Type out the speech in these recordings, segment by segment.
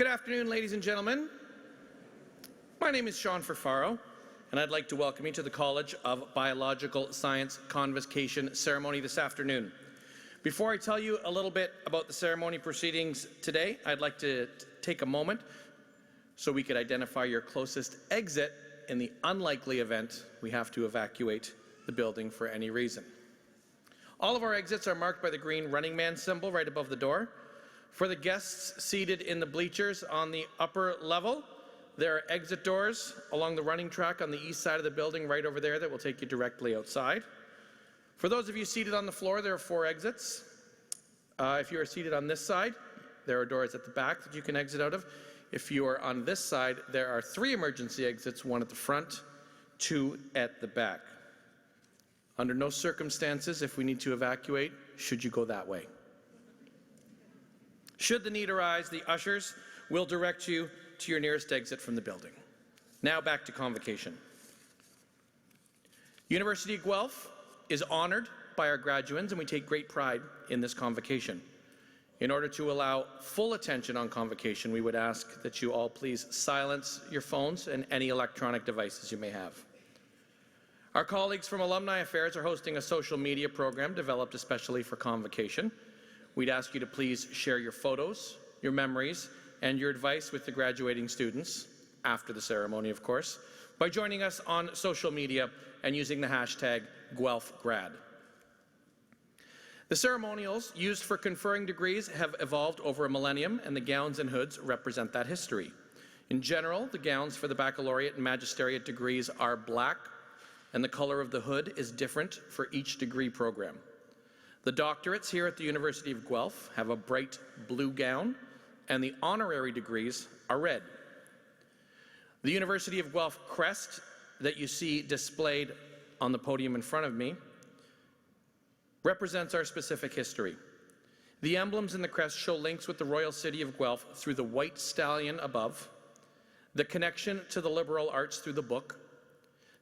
Good afternoon, ladies and gentlemen. My name is Sean Ferfaro, and I'd like to welcome you to the College of Biological Science Convocation ceremony this afternoon. Before I tell you a little bit about the ceremony proceedings today, I'd like to take a moment so we could identify your closest exit in the unlikely event we have to evacuate the building for any reason. All of our exits are marked by the green Running Man symbol right above the door. For the guests seated in the bleachers on the upper level, there are exit doors along the running track on the east side of the building right over there that will take you directly outside. For those of you seated on the floor, there are 4 exits. If you are seated on this side, there are doors at the back that you can exit out of. If you are on this side, there are 3 emergency exits, 1 at the front, 2 at the back. Under no circumstances, if we need to evacuate, should you go that way. Should the need arise, the ushers will direct you to your nearest exit from the building. Now back to Convocation. University of Guelph is honoured by our graduates, and we take great pride in this Convocation. In order to allow full attention on Convocation, we would ask that you all please silence your phones and any electronic devices you may have. Our colleagues from Alumni Affairs are hosting a social media program developed especially for Convocation. We'd ask you to please share your photos, your memories, and your advice with the graduating students, after the ceremony, of course, by joining us on social media and using the hashtag #GuelphGrad. The ceremonials used for conferring degrees have evolved over a millennium, and the gowns and hoods represent that history. In general, the gowns for the baccalaureate and magisteriate degrees are black, and the color of the hood is different for each degree program. The doctorates here at the University of Guelph have a bright blue gown, and the honorary degrees are red. The University of Guelph crest that you see displayed on the podium in front of me represents our specific history. The emblems in the crest show links with the royal city of Guelph through the white stallion above, the connection to the liberal arts through the book,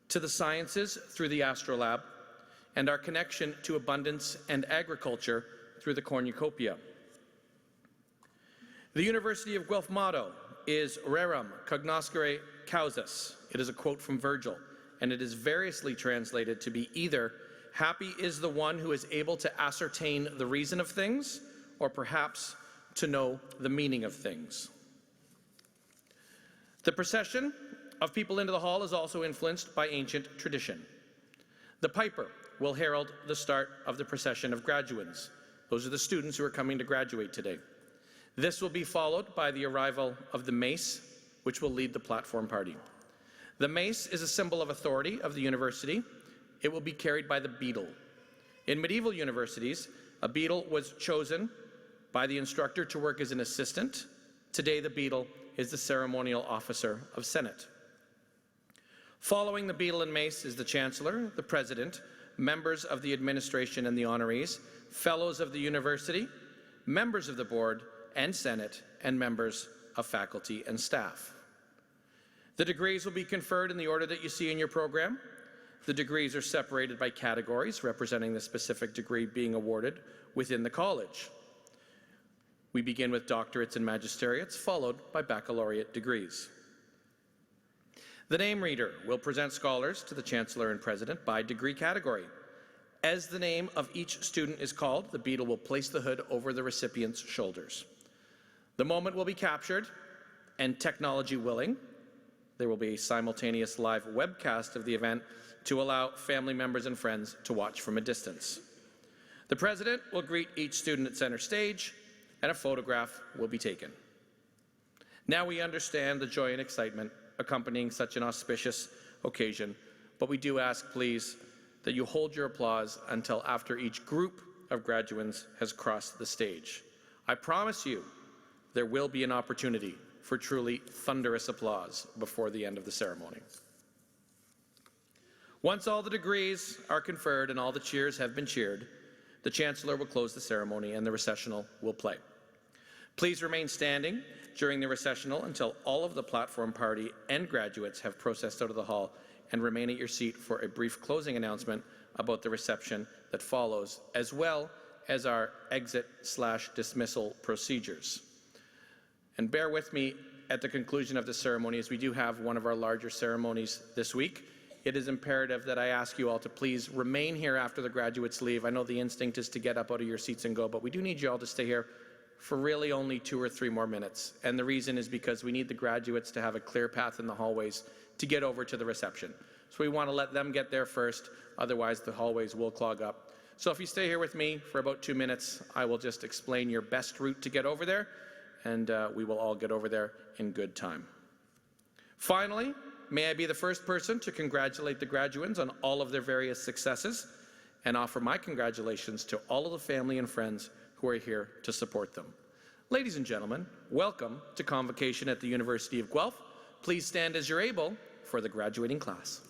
to the sciences through the astrolabe, and our connection to abundance and agriculture through the cornucopia. The University of Guelph motto is Rerum cognoscere causas. It is a quote from Virgil, and it is variously translated to be either happy is the one who is able to ascertain the reason of things, or perhaps to know the meaning of things. The procession of people into the hall is also influenced by ancient tradition. The piper will herald the start of the procession of graduands. Those are the students who are coming to graduate today. This will be followed by the arrival of the mace, which will lead the platform party. The mace is a symbol of authority of the university. It will be carried by the beadle. In medieval universities, a beadle was chosen by the instructor to work as an assistant. Today, the beadle is the ceremonial officer of Senate. Following the beadle and mace is the Chancellor, the President, members of the administration and the honorees, fellows of the university, members of the board and Senate, and members of faculty and staff. The degrees will be conferred in the order that you see in your program. The degrees are separated by categories representing the specific degree being awarded within the college. We begin with doctorates and magisteriates, followed by baccalaureate degrees. The name reader will present scholars to the Chancellor and President by degree category. As the name of each student is called, the beadle will place the hood over the recipient's shoulders. The moment will be captured, and technology willing, there will be a simultaneous live webcast of the event to allow family members and friends to watch from a distance. The President will greet each student at center stage, and a photograph will be taken. Now we understand the joy and excitement accompanying such an auspicious occasion, but we do ask, please, that you hold your applause until after each group of graduands has crossed the stage. I promise you there will be an opportunity for truly thunderous applause before the end of the ceremony. Once all the degrees are conferred and all the cheers have been cheered, the Chancellor will close the ceremony and the recessional will play. Please remain standing during the recessional until all of the platform party and graduates have processed out of the hall, and remain at your seat for a brief closing announcement about the reception that follows, as well as our exit/dismissal procedures. And bear with me at the conclusion of the ceremony, as we do have one of our larger ceremonies this week. It is imperative that I ask you all to please remain here after the graduates leave. I know the instinct is to get up out of your seats and go, but we do need you all to stay here for really only 2 or 3 more minutes. And the reason is because we need the graduates to have a clear path in the hallways to get over to the reception. So we want to let them get there first, otherwise the hallways will clog up. So if you stay here with me for about 2 minutes, I will just explain your best route to get over there, and we will all get over there in good time. Finally, may I be the first person to congratulate the graduates on all of their various successes and offer my congratulations to all of the family and friends who are here to support them. Ladies and gentlemen, welcome to Convocation at the University of Guelph. Please stand as you're able for the graduating class.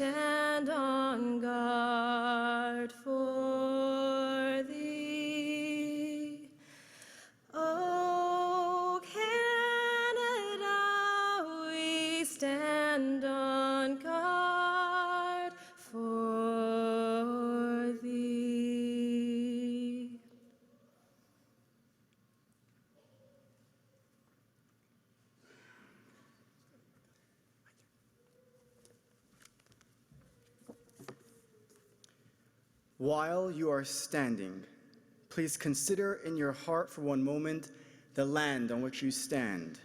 stand on guard for thee. O Canada, we stand on guard for thee. While you are standing, please consider in your heart for one moment the land on which you stand.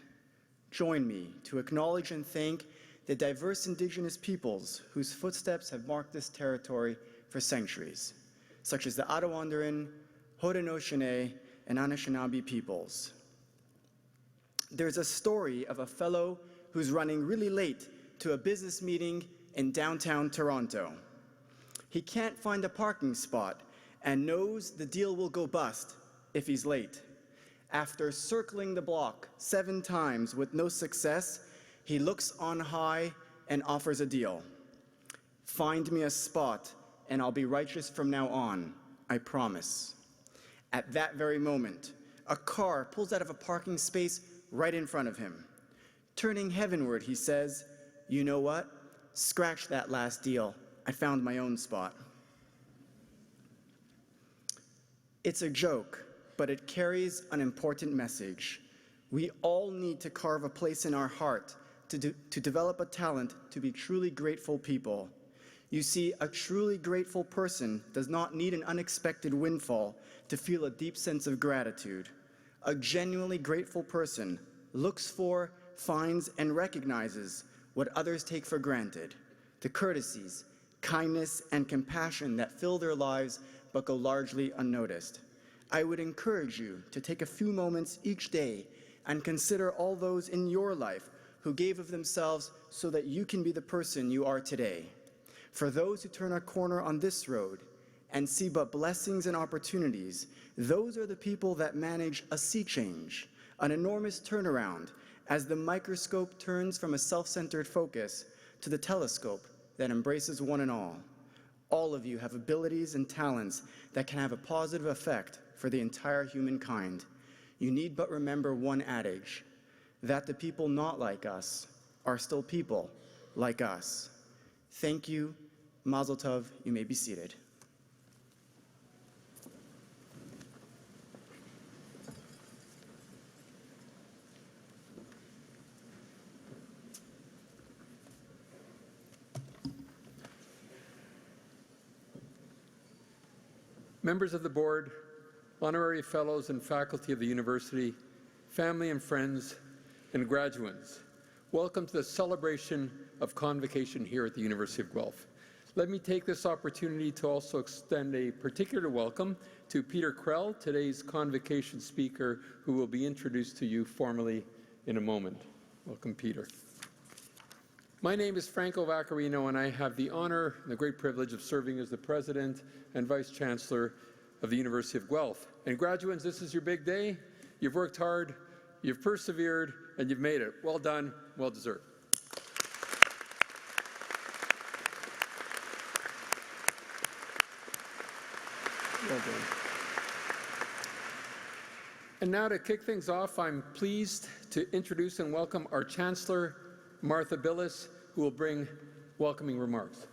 Join me to acknowledge and thank the diverse Indigenous peoples whose footsteps have marked this territory for centuries, such as the Attawandaron, Haudenosaunee, and Anishinaabe peoples. There's a story of a fellow who's running really late to a business meeting in downtown Toronto. He can't find a parking spot and knows the deal will go bust if he's late. After circling the block 7 times with no success, he looks on high and offers a deal. Find me a spot and I'll be righteous from now on, I promise. At that very moment, a car pulls out of a parking space right in front of him. Turning heavenward, he says, "You know what? Scratch that last deal. I found my own spot." It's a joke, but it carries an important message. We all need to carve a place in our heart to develop a talent to be truly grateful people. You see, a truly grateful person does not need an unexpected windfall to feel a deep sense of gratitude. A genuinely grateful person looks for, finds, and recognizes what others take for granted, the courtesies, kindness, and compassion that fill their lives but go largely unnoticed. I would encourage you to take a few moments each day and consider all those in your life who gave of themselves so that you can be the person you are today. For those who turn a corner on this road and see but blessings and opportunities, those are the people that manage a sea change, an enormous turnaround as the microscope turns from a self-centered focus to the telescope that embraces one and all. All of you have abilities and talents that can have a positive effect for the entire humankind. You need but remember one adage, that the people not like us are still people like us. Thank you. Mazel tov. You may be seated. Members of the board, honorary fellows and faculty of the university, family and friends, and graduates, welcome to the celebration of Convocation here at the University of Guelph. Let me take this opportunity to also extend a particular welcome to Peter Krell, today's Convocation speaker, who will be introduced to you formally in a moment. Welcome, Peter. My name is Franco Vaccarino, and I have the honor and the great privilege of serving as the President and Vice Chancellor of the University of Guelph. And graduates, this is your big day. You've worked hard, you've persevered, and you've made it. Well done, well deserved. Well done. And now to kick things off, I'm pleased to introduce and welcome our Chancellor, Martha Billis, who will bring welcoming remarks.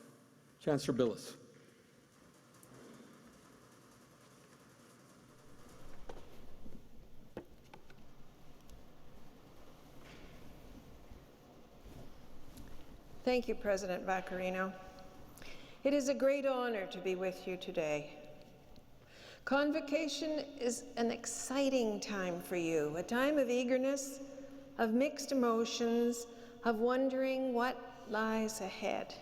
Chancellor Billis. Thank you, President Vaccarino. It is a great honor to be with you today. Convocation is an exciting time for you, a time of eagerness, of mixed emotions, of wondering what lies ahead.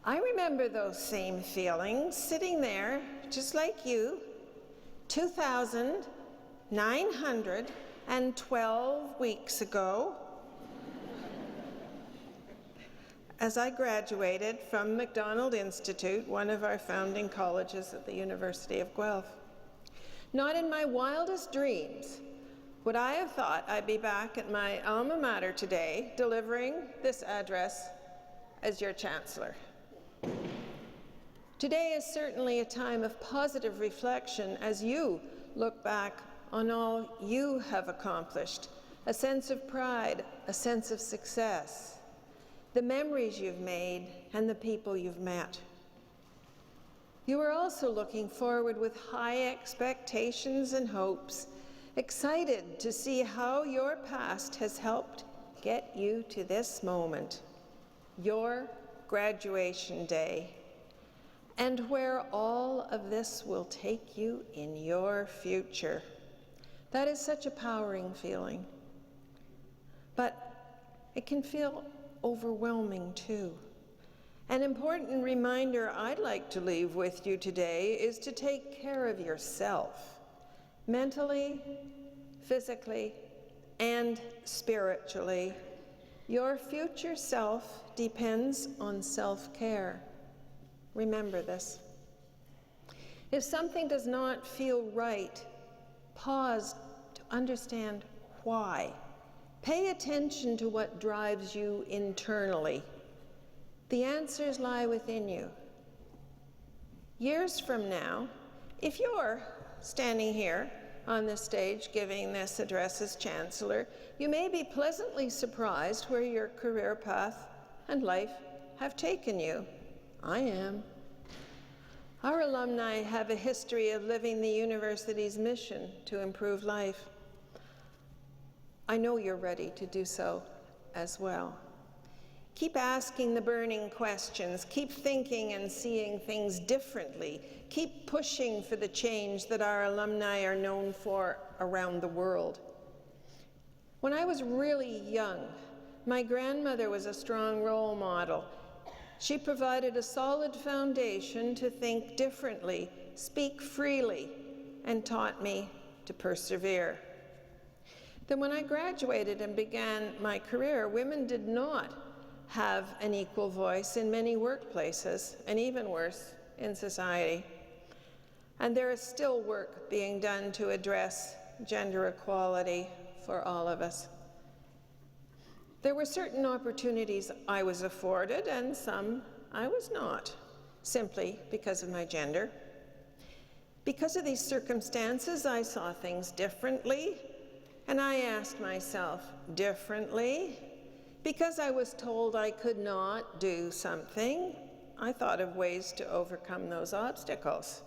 I remember those same feelings sitting there, just like you, 2,912 weeks ago, as I graduated from Macdonald Institute, one of our founding colleges at the University of Guelph. Not in my wildest dreams would I have thought I'd be back at my alma mater today, delivering this address as your Chancellor. Today is certainly a time of positive reflection as you look back on all you have accomplished, a sense of pride, a sense of success, the memories you've made, and the people you've met. You are also looking forward with high expectations and hopes, excited to see how your past has helped get you to this moment, your graduation day, and where all of this will take you in your future. That is such a powering feeling. But it can feel overwhelming too. An important reminder I'd like to leave with you today is to take care of yourself, mentally, physically, and spiritually. Your future self depends on self-care. Remember this. If something does not feel right, pause to understand why. Pay attention to what drives you internally. The answers lie within you. Years from now, if you're standing here on this stage giving this address as Chancellor, you may be pleasantly surprised where your career path and life have taken you. I am. Our alumni have a history of living the university's mission to improve life. I know you're ready to do so as well. Keep asking the burning questions. Keep thinking and seeing things differently. Keep pushing for the change that our alumni are known for around the world. When I was really young, my grandmother was a strong role model. She provided a solid foundation to think differently, speak freely, and taught me to persevere. Then when I graduated and began my career, women did not have an equal voice in many workplaces, and even worse, in society. And there is still work being done to address gender equality for all of us. There were certain opportunities I was afforded, and some I was not, simply because of my gender. Because of these circumstances, I saw things differently, and I asked myself differently. Because I was told I could not do something, I thought of ways to overcome those obstacles.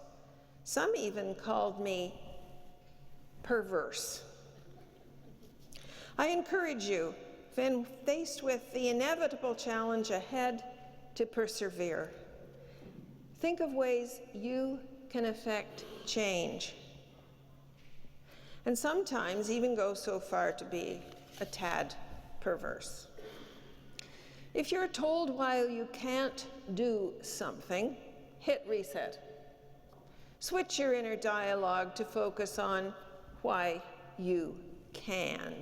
Some even called me perverse. I encourage you, when faced with the inevitable challenge ahead, to persevere. Think of ways you can affect change, and sometimes even go so far to be a tad perverse. If you're told why you can't do something, hit reset. Switch your inner dialogue to focus on why you can.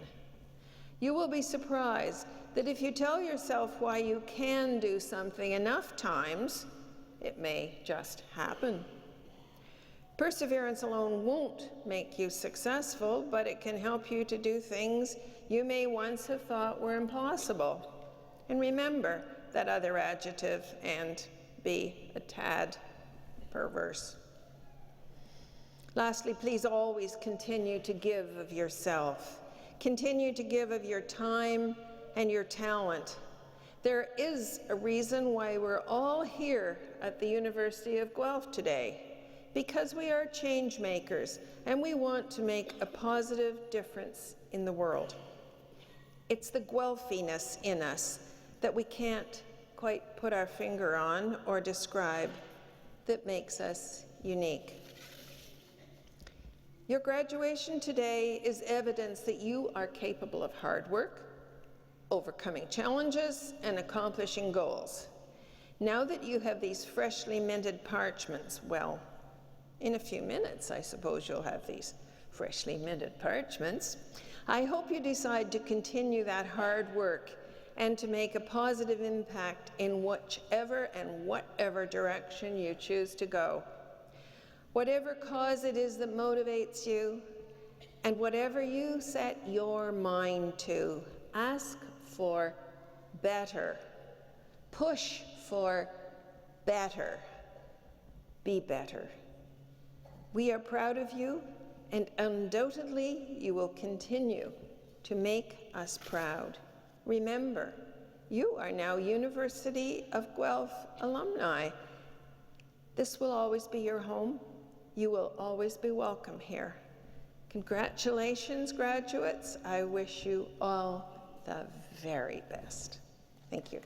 You will be surprised that if you tell yourself why you can do something enough times, it may just happen. Perseverance alone won't make you successful, but it can help you to do things you may once have thought were impossible. And remember that other adjective, and be a tad perverse. Lastly, please always continue to give of yourself. Continue to give of your time and your talent. There is a reason why we're all here at the University of Guelph today, because we are change makers and we want to make a positive difference in the world. It's the Guelphiness in us that we can't quite put our finger on or describe that makes us unique. Your graduation today is evidence that you are capable of hard work, overcoming challenges, and accomplishing goals. Now that you have these freshly minted parchments, well, in a few minutes, I suppose you'll have these freshly minted parchments. I hope you decide to continue that hard work and to make a positive impact in whichever and whatever direction you choose to go. Whatever cause it is that motivates you, and whatever you set your mind to, ask for better. push for better. Be better. We are proud of you, and undoubtedly you will continue to make us proud. Remember, you are now University of Guelph alumni. This will always be your home. You will always be welcome here. Congratulations, graduates. I wish you all the very best. Thank you.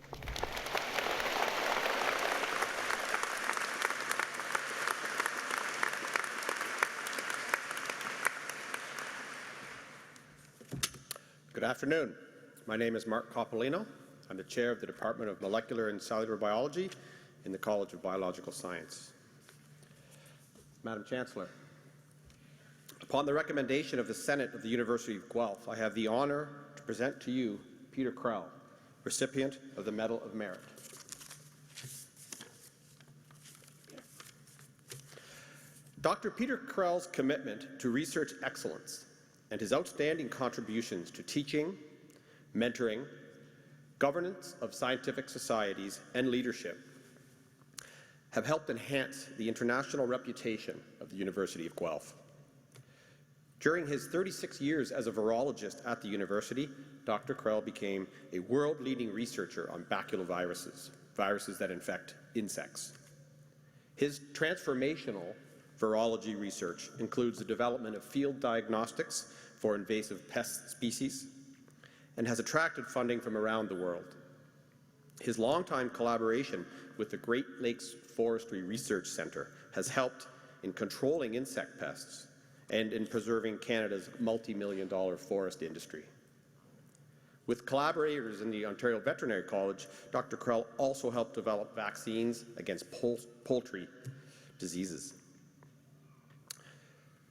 Good afternoon. My name is Mark Coppolino. I'm the chair of the Department of Molecular and Cellular Biology in the College of Biological Science. Madam Chancellor, upon the recommendation of the Senate of the University of Guelph, I have the honor to present to you Peter Krell, recipient of the Medal of Merit. Dr. Peter Krell's commitment to research excellence and his outstanding contributions to teaching, mentoring, governance of scientific societies, and leadership have helped enhance the international reputation of the University of Guelph. During his 36 years as a virologist at the university, Dr. Krell became a world-leading researcher on baculoviruses, viruses that infect insects. His transformational virology research includes the development of field diagnostics for invasive pest species and has attracted funding from around the world. His longtime collaboration with the Great Lakes Forestry Research Centre has helped in controlling insect pests and in preserving Canada's multi-million-dollar forest industry. With collaborators in the Ontario Veterinary College, Dr. Krell also helped develop vaccines against poultry diseases.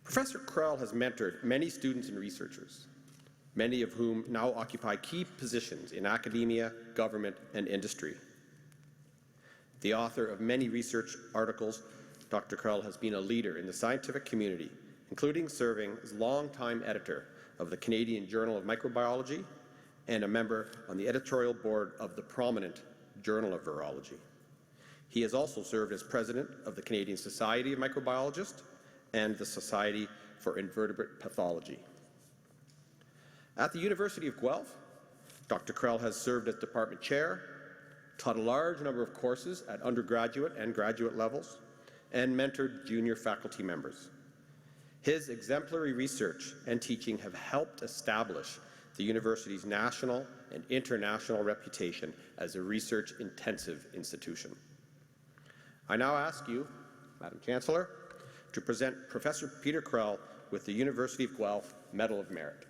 Professor Krell has mentored many students and researchers, many of whom now occupy key positions in academia, government, and industry. The author of many research articles, Dr. Krell has been a leader in the scientific community, including serving as longtime editor of the Canadian Journal of Microbiology and a member on the editorial board of the prominent Journal of Virology. He has also served as president of the Canadian Society of Microbiologists and the Society for Invertebrate Pathology. At the University of Guelph, Dr. Krell has served as department chair, taught a large number of courses at undergraduate and graduate levels, and mentored junior faculty members. His exemplary research and teaching have helped establish the university's national and international reputation as a research-intensive institution. I now ask you, Madam Chancellor, to present Professor Peter Krell with the University of Guelph Medal of Merit.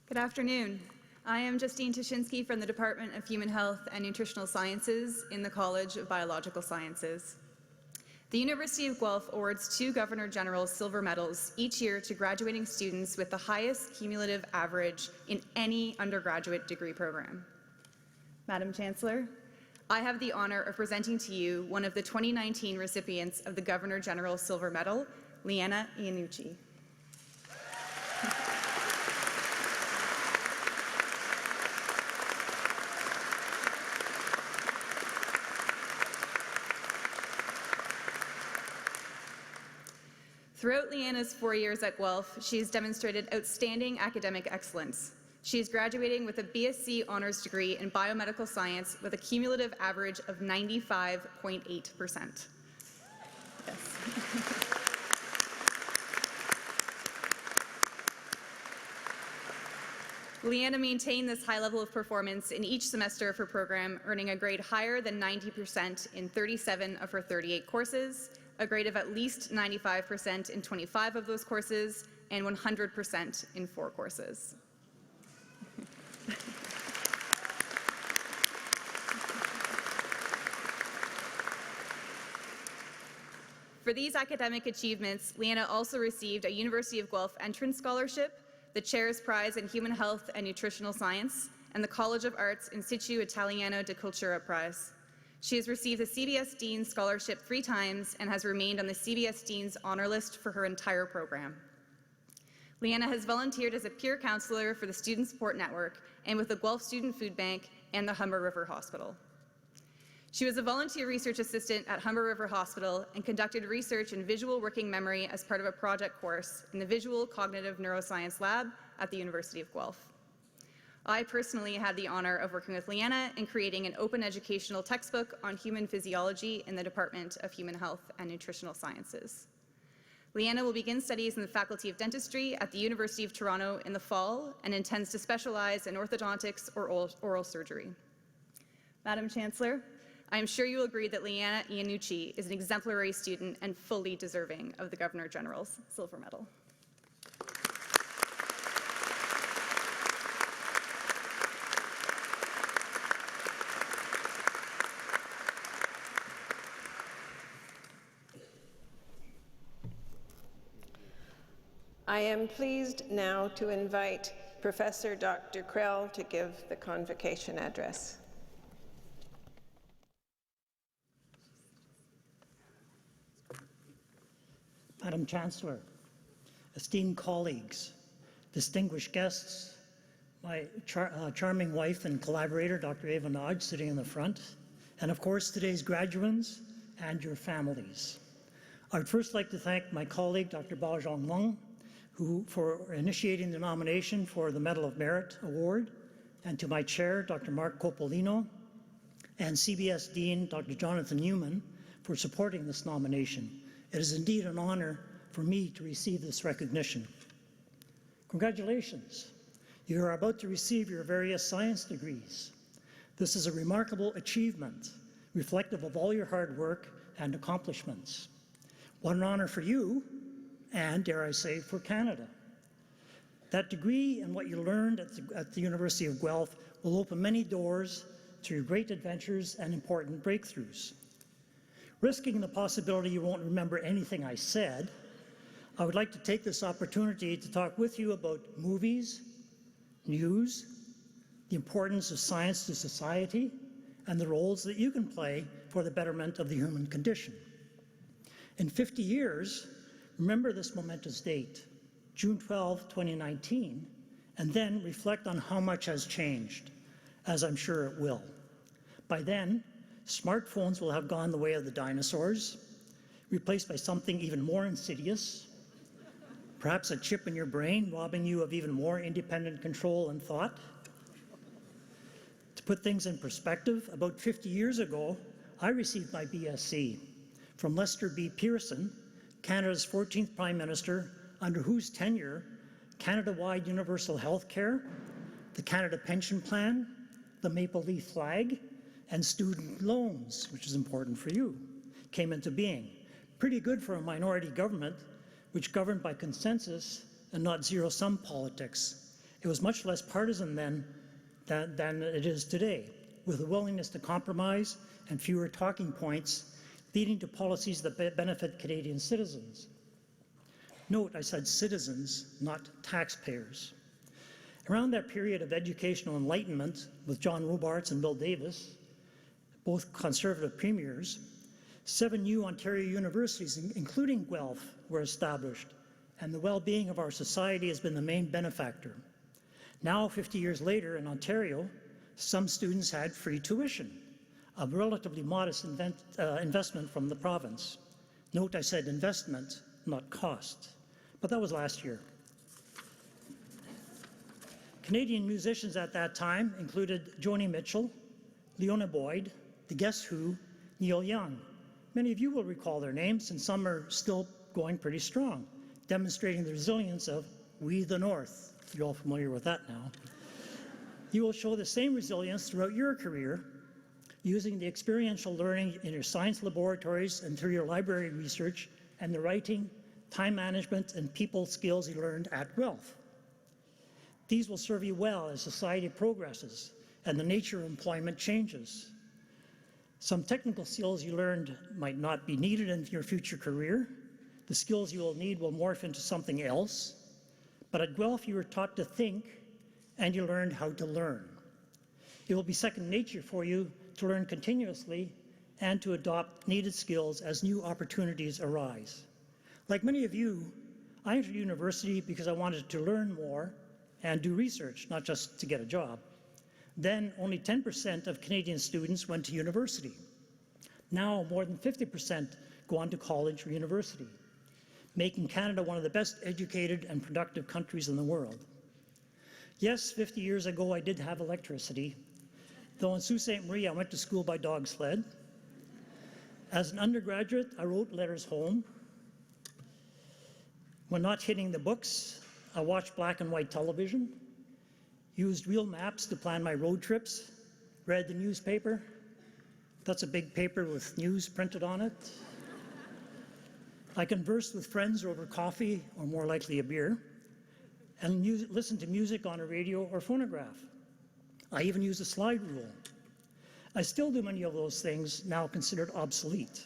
Good afternoon. I am Justine Tashinsky from the Department of Human Health and Nutritional Sciences in the College of Biological Sciences. The University of Guelph awards 2 Governor General's silver medals each year to graduating students with the highest cumulative average in any undergraduate degree program. Madam Chancellor, I have the honor of presenting to you one of the 2019 recipients of the Governor General's Silver Medal, Leanna Iannucci. Throughout Leanna's 4 years at Guelph, she's demonstrated outstanding academic excellence. She is graduating with a BSc honors degree in biomedical science with a cumulative average of 95.8%. Yes. Leanna maintained this high level of performance in each semester of her program, earning a grade higher than 90% in 37 of her 38 courses, a grade of at least 95% in 25 of those courses, and 100% in 4 courses. For these academic achievements, Leanna also received a University of Guelph Entrance Scholarship, the Chair's Prize in Human Health and Nutritional Science, and the College of Arts In Situ Italiano di Cultura Prize. She has received the CBS Dean's Scholarship 3 times and has remained on the CBS Dean's honor list for her entire program. Leanna has volunteered as a peer counselor for the Student Support Network and with the Guelph Student Food Bank and the Humber River Hospital. She was a volunteer research assistant at Humber River Hospital and conducted research in visual working memory as part of a project course in the Visual Cognitive Neuroscience Lab at the University of Guelph. I personally had the honor of working with Leanna in creating an open educational textbook on human physiology in the Department of Human Health and Nutritional Sciences. Leanna will begin studies in the Faculty of Dentistry at the University of Toronto in the fall and intends to specialize in orthodontics or oral surgery. Madam Chancellor, I am sure you will agree that Leanna Iannucci is an exemplary student and fully deserving of the Governor General's Silver Medal. I am pleased now to invite Professor Dr. Krell to give the convocation address. Madam Chancellor, esteemed colleagues, distinguished guests, my charming wife and collaborator, Dr. Eva Nodge, sitting in the front, and of course today's graduands and your families. I would first like to thank my colleague, Dr. Bao Lung, for initiating the nomination for the Medal of Merit Award, and to my chair, Dr. Mark Coppolino, and CBS Dean, Dr. Jonathan Newman, for supporting this nomination. It is indeed an honor for me to receive this recognition. Congratulations. You are about to receive your various science degrees. This is a remarkable achievement, reflective of all your hard work and accomplishments. What an honor for you, and dare I say, for Canada. That degree and what you learned at the University of Guelph will open many doors to your great adventures and important breakthroughs. Risking the possibility you won't remember anything I said, I would like to take this opportunity to talk with you about movies, news, the importance of science to society, and the roles that you can play for the betterment of the human condition. In 50 years, remember this momentous date, June 12, 2019, and then reflect on how much has changed, as I'm sure it will. By then, smartphones will have gone the way of the dinosaurs, replaced by something even more insidious, perhaps a chip in your brain robbing you of even more independent control and thought. To put things in perspective, about 50 years ago, I received my BSc from Lester B. Pearson, Canada's 14th Prime Minister, under whose tenure Canada-wide universal health care, the Canada Pension Plan, the Maple Leaf Flag, and student loans, which is important for you, came into being. Pretty good for a minority government, which governed by consensus and not zero-sum politics. It was much less partisan then than it is today, with a willingness to compromise and fewer talking points, leading to policies that benefit Canadian citizens. Note, I said citizens, not taxpayers. Around that period of educational enlightenment, with John Robarts and Bill Davis, both Conservative premiers, 7 new Ontario universities, including Guelph, were established, and the well-being of our society has been the main benefactor. Now, 50 years later in Ontario, some students had free tuition, a relatively modest investment from the province. Note, I said investment, not cost, but that was last year. Canadian musicians at that time included Joni Mitchell, Leona Boyd, the Guess Who, Neil Young. Many of you will recall their names, and some are still going pretty strong, demonstrating the resilience of We the North. You're all familiar with that now. You will show the same resilience throughout your career, using the experiential learning in your science laboratories and through your library research and the writing, time management, and people skills you learned at Guelph. These will serve you well as society progresses and the nature of employment changes. Some technical skills you learned might not be needed in your future career. The skills you will need will morph into something else. But at Guelph, you were taught to think, and you learned how to learn. It will be second nature for you to learn continuously and to adopt needed skills as new opportunities arise. Like many of you, I entered university because I wanted to learn more and do research, not just to get a job. Then only 10% of Canadian students went to university. Now more than 50% go on to college or university, making Canada one of the best educated and productive countries in the world. Yes, 50 years ago I did have electricity, though in Sault Ste. Marie I went to school by dog sled. As an undergraduate, I wrote letters home. When not hitting the books, I watched black and white television, used real maps to plan my road trips, read the newspaper. That's a big paper with news printed on it. I conversed with friends over coffee, or more likely a beer, and listened to music on a radio or phonograph. I even used a slide rule. I still do many of those things now considered obsolete.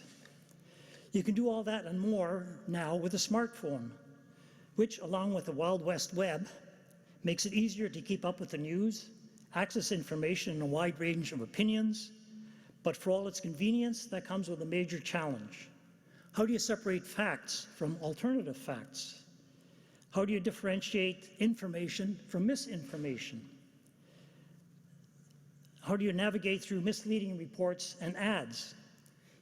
You can do all that and more now with a smartphone, which, along with the Wild West Web, makes it easier to keep up with the news, access information in a wide range of opinions, but for all its convenience, that comes with a major challenge. How do you separate facts from alternative facts? How do you differentiate information from misinformation? How do you navigate through misleading reports and ads?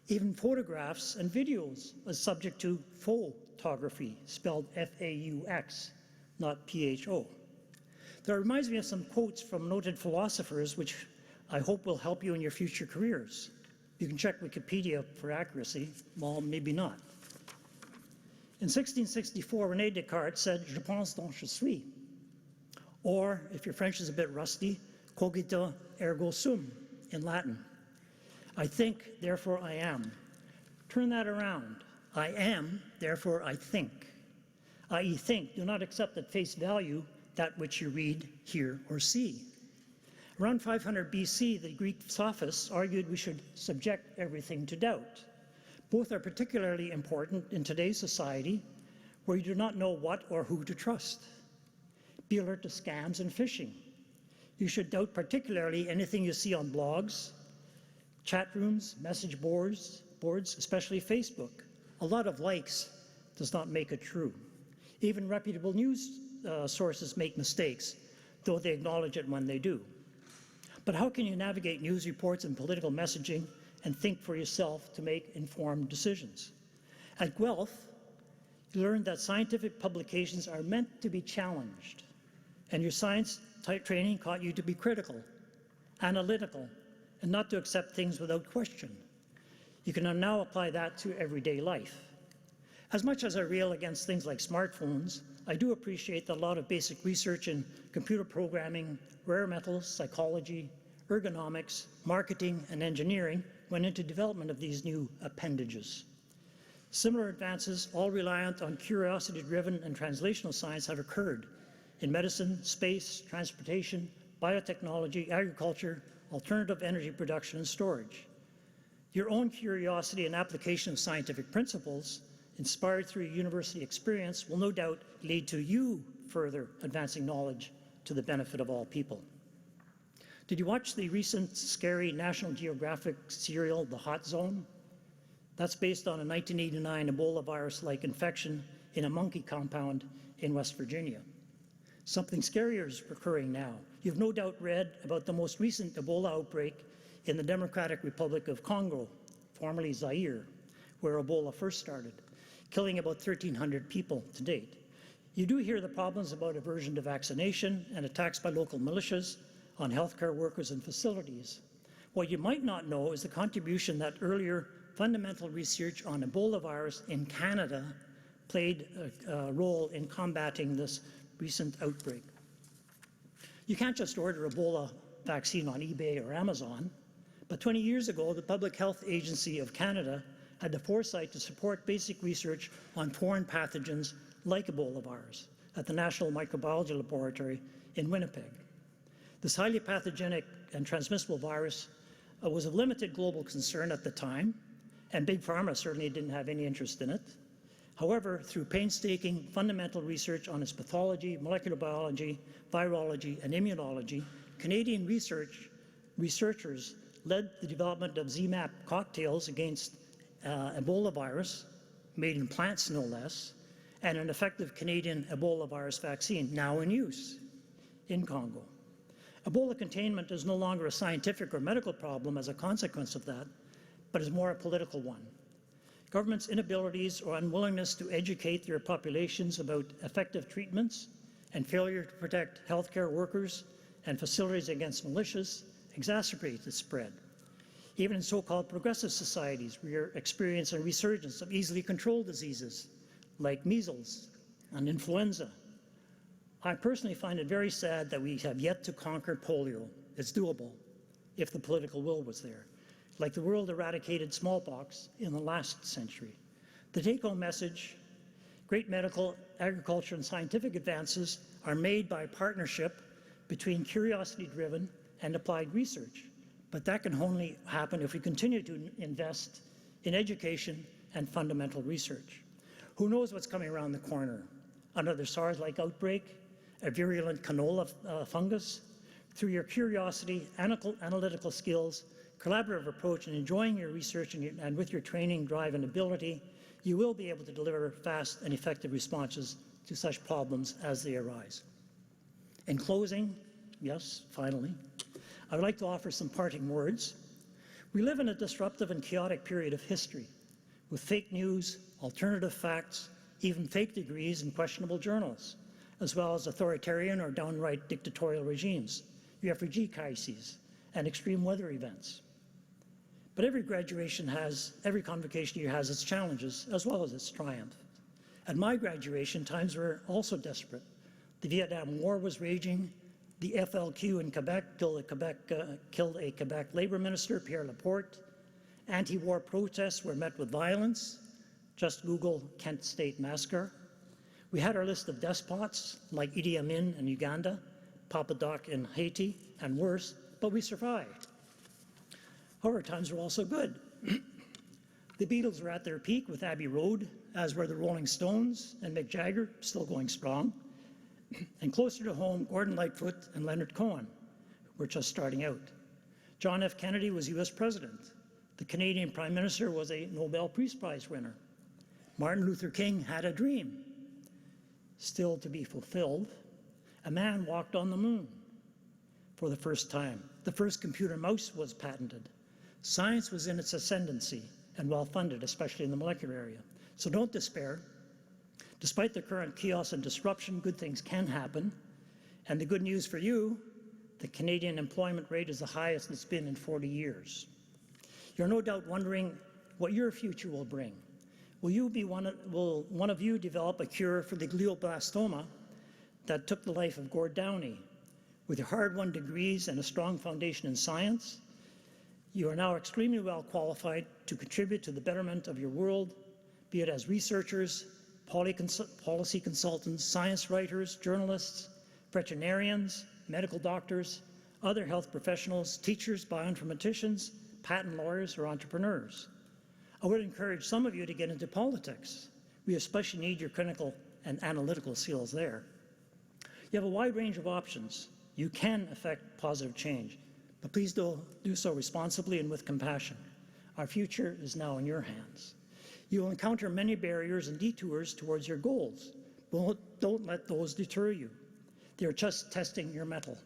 Even photographs and videos are subject to photography, spelled F-A-U-X, not P-H-O. That reminds me of some quotes from noted philosophers, which I hope will help you in your future careers. You can check Wikipedia for accuracy, well, maybe not. In 1664, René Descartes said, "Je pense donc je suis." Or, if your French is a bit rusty, cogito ergo sum in Latin. I think, therefore I am. Turn that around. I am, therefore I think. I.e. think, do not accept at face value that which you read, hear, or see. Around 500 BC, the Greek sophists argued we should subject everything to doubt. Both are particularly important in today's society, where you do not know what or who to trust. Be alert to scams and phishing. You should doubt particularly anything you see on blogs, chat rooms, message boards, especially Facebook. A lot of likes does not make it true. Even reputable news sources make mistakes, though they acknowledge it when they do. But how can you navigate news reports and political messaging and think for yourself to make informed decisions? At Guelph, you learned that scientific publications are meant to be challenged, and your science training taught you to be critical, analytical, and not to accept things without question. You can now apply that to everyday life. As much as I rail against things like smartphones, I do appreciate that a lot of basic research in computer programming, rare metals, psychology, ergonomics, marketing, and engineering went into development of these new appendages. Similar advances, all reliant on curiosity-driven and translational science, have occurred in medicine, space, transportation, biotechnology, agriculture, alternative energy production, and storage. Your own curiosity and application of scientific principles, inspired through your university experience, will no doubt lead to you further advancing knowledge to the benefit of all people. Did you watch the recent scary National Geographic serial, The Hot Zone? That's based on a 1989 Ebola virus-like infection in a monkey compound in West Virginia. Something scarier is occurring now. You've no doubt read about the most recent Ebola outbreak in the Democratic Republic of Congo, formerly Zaire, where Ebola first started, killing about 1,300 people to date. You do hear the problems about aversion to vaccination and attacks by local militias on healthcare workers and facilities. What you might not know is the contribution that earlier fundamental research on Ebola virus in Canada played a role in combating this recent outbreak. You can't just order Ebola vaccine on eBay or Amazon, but 20 years ago, the Public Health Agency of Canada had the foresight to support basic research on foreign pathogens like Ebola virus at the National Microbiology Laboratory in Winnipeg. This highly pathogenic and transmissible virus was of limited global concern at the time, and Big Pharma certainly didn't have any interest in it. However, through painstaking fundamental research on its pathology, molecular biology, virology, and immunology, Canadian researchers led the development of ZMapp cocktails against Ebola virus, made in plants no less, and an effective Canadian Ebola virus vaccine now in use in Congo. Ebola containment is no longer a scientific or medical problem as a consequence of that, but is more a political one. Governments' inabilities or unwillingness to educate their populations about effective treatments and failure to protect healthcare workers and facilities against militias exacerbate the spread. Even in so-called progressive societies, we are experiencing a resurgence of easily controlled diseases like measles and influenza. I personally find it very sad that we have yet to conquer polio. It's doable if the political will was there. Like the world eradicated smallpox in the last century. The take-home message, great medical, agriculture, and scientific advances are made by partnership between curiosity-driven and applied research. But that can only happen if we continue to invest in education and fundamental research. Who knows what's coming around the corner? Another SARS-like outbreak, a virulent canola fungus? Through your curiosity, analytical skills, collaborative approach, and enjoying your research and with your training, drive, and ability, you will be able to deliver fast and effective responses to such problems as they arise. In closing, yes, finally, I would like to offer some parting words. We live in a disruptive and chaotic period of history, with fake news, alternative facts, even fake degrees and questionable journals, as well as authoritarian or downright dictatorial regimes, refugee crises, and extreme weather events. But every convocation year has its challenges as well as its triumphs. At my graduation, times were also desperate. The Vietnam War was raging. The FLQ in Quebec killed a Quebec Labour Minister, Pierre Laporte. Anti-war protests were met with violence. Just Google Kent State Massacre. We had our list of despots like Idi Amin in Uganda, Papa Doc in Haiti, and worse, but we survived. However, times were also good. The Beatles were at their peak with Abbey Road, as were the Rolling Stones and Mick Jagger, still going strong. And closer to home, Gordon Lightfoot and Leonard Cohen were just starting out. John F. Kennedy was US President. The Canadian Prime Minister was a Nobel Peace Prize winner. Martin Luther King had a dream, still to be fulfilled. A man walked on the moon for the first time. The first computer mouse was patented. Science was in its ascendancy and well-funded, especially in the molecular area. So don't despair. Despite the current chaos and disruption, good things can happen. And the good news for you, the Canadian employment rate is the highest it's been in 40 years. You're no doubt wondering what your future will bring. Will one of you develop a cure for the glioblastoma that took the life of Gord Downey? With your hard-won degrees and a strong foundation in science, you are now extremely well qualified to contribute to the betterment of your world, be it as researchers, policy consultants, science writers, journalists, veterinarians, medical doctors, other health professionals, teachers, bioinformaticians, patent lawyers, or entrepreneurs. I would encourage some of you to get into politics. We especially need your critical and analytical skills there. You have a wide range of options. You can affect positive change, but please do so responsibly and with compassion. Our future is now in your hands. You will encounter many barriers and detours towards your goals, but don't let those deter you. They're just testing your mettle.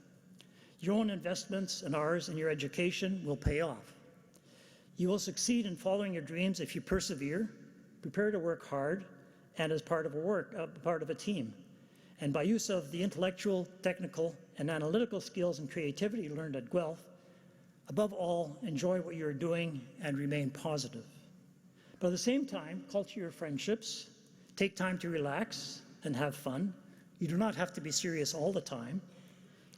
Your own investments and ours in your education will pay off. You will succeed in following your dreams if you persevere, prepare to work hard, and as part of a team. And by use of the intellectual, technical, and analytical skills and creativity learned at Guelph, above all, enjoy what you're doing and remain positive. But at the same time, cultivate your friendships, take time to relax and have fun. You do not have to be serious all the time.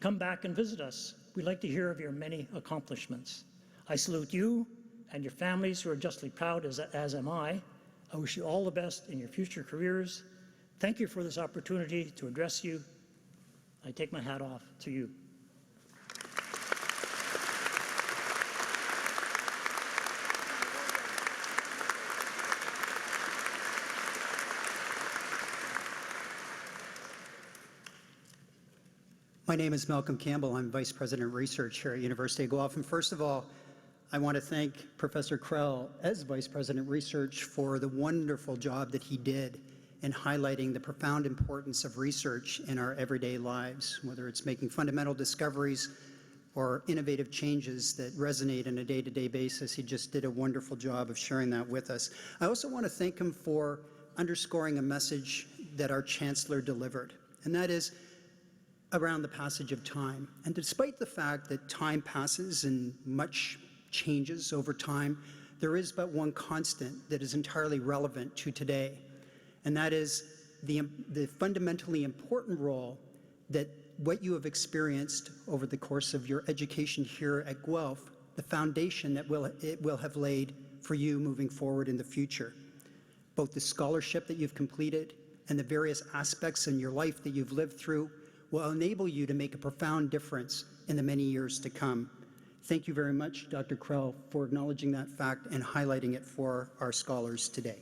Come back and visit us. We'd like to hear of your many accomplishments. I salute you and your families who are justly proud, as am I. I wish you all the best in your future careers. Thank you for this opportunity to address you. I take my hat off to you. My name is Malcolm Campbell. I'm Vice President of Research here at University of Guelph. And first of all, I want to thank Professor Krell as Vice President of Research for the wonderful job that he did in highlighting the profound importance of research in our everyday lives, whether it's making fundamental discoveries or innovative changes that resonate on a day-to-day basis. He just did a wonderful job of sharing that with us. I also want to thank him for underscoring a message that our Chancellor delivered, and that is around the passage of time. And despite the fact that time passes and much changes over time, there is but one constant that is entirely relevant to today, and that is the fundamentally important role that what you have experienced over the course of your education here at Guelph, the foundation that it will have laid for you moving forward in the future. Both the scholarship that you've completed and the various aspects in your life that you've lived through will enable you to make a profound difference in the many years to come. Thank you very much, Dr. Krell, for acknowledging that fact and highlighting it for our scholars today.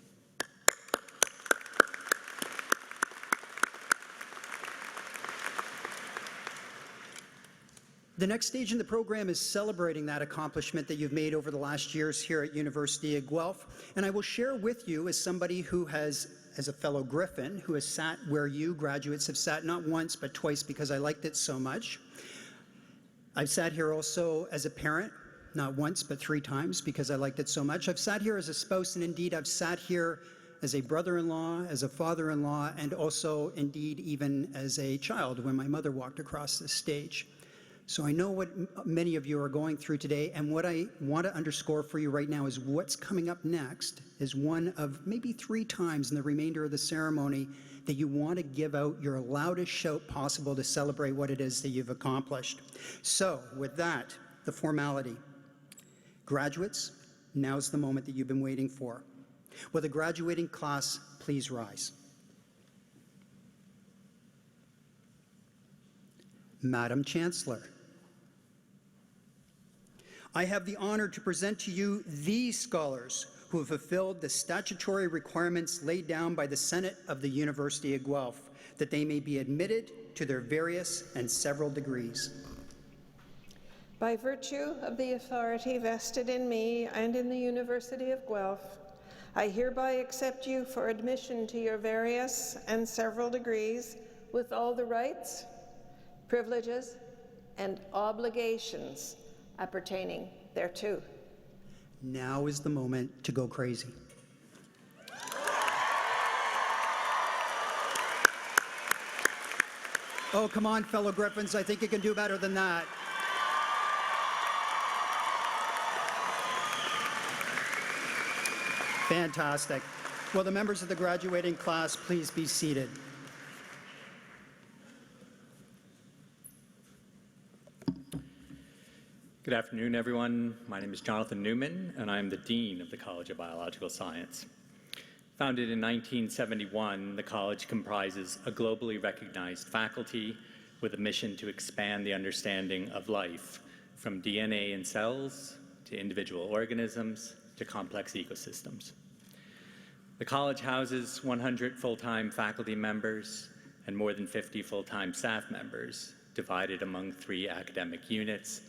The next stage in the program is celebrating that accomplishment that you've made over the last years here at University of Guelph. And I will share with you, as somebody who has, as a fellow Griffin, who has sat where you graduates have sat not once but twice because I liked it so much. I've sat here also as a parent, not once but 3 times because I liked it so much. I've sat here as a spouse, and indeed I've sat here as a brother-in-law, as a father-in-law, and also indeed even as a child when my mother walked across this stage. So I know what many of you are going through today, and what I want to underscore for you right now is what's coming up next is one of maybe 3 times in the remainder of the ceremony that you want to give out your loudest shout possible to celebrate what it is that you've accomplished. So with that, the formality. Graduates, now's the moment that you've been waiting for. Will the graduating class please rise? Madam Chancellor, I have the honor to present to you these scholars who have fulfilled the statutory requirements laid down by the Senate of the University of Guelph, that they may be admitted to their various and several degrees. By virtue of the authority vested in me and in the University of Guelph, I hereby accept you for admission to your various and several degrees with all the rights, privileges, and obligations appertaining thereto. Now is the moment to go crazy. Oh, come on, fellow Griffins, I think you can do better than that. Fantastic. Will the members of the graduating class please be seated? Good afternoon, everyone. My name is Jonathan Newman, and I'm the Dean of the College of Biological Science. Founded in 1971, the college comprises a globally recognized faculty with a mission to expand the understanding of life, from DNA in cells to individual organisms to complex ecosystems. The college houses 100 full-time faculty members and more than 50 full-time staff members, divided among 3 academic units: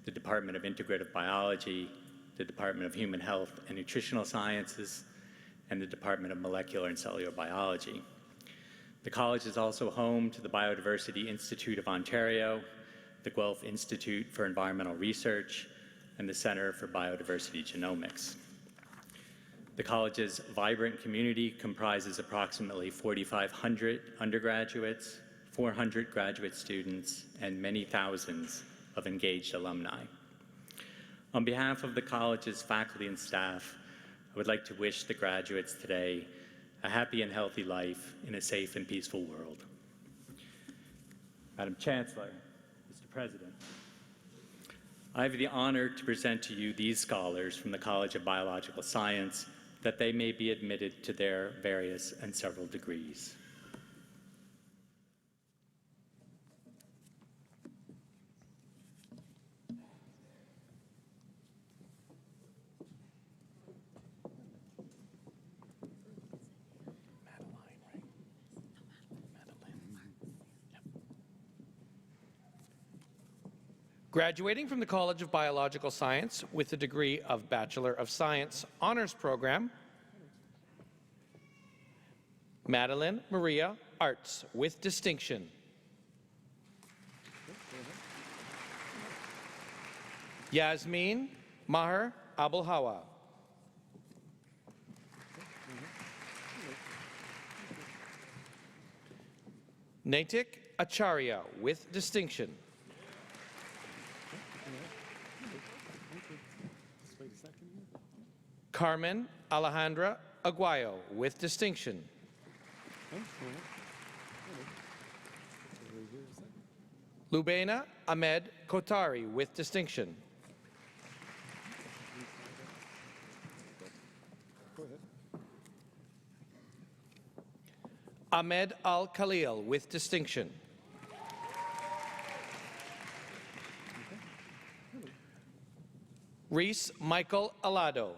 the Department of Integrative Biology, the Department of Human Health and Nutritional Sciences, and the Department of Molecular and Cellular Biology. The college is also home to the Biodiversity Institute of Ontario, the Guelph Institute for Environmental Research, and the Center for Biodiversity Genomics. The college's vibrant community comprises approximately 4,500 undergraduates, 400 graduate students, and many thousands of engaged alumni. On behalf of the college's faculty and staff, I would like to wish the graduates today a happy and healthy life in a safe and peaceful world. Madam Chancellor, Mr. President, I have the honor to present to you these scholars from the College of Biological Science, that they may be admitted to their various and several degrees. Graduating from the College of Biological Science with the degree of Bachelor of Science Honors Program, Madeline Maria Arts with distinction. Yasmin Maher Abulhawa. Naitik Acharya with distinction. Carmen Alejandra Aguayo with distinction. Lubena Ahmed Kotari with distinction. Ahmed Al-Khalil with distinction. Reese Michael Alado.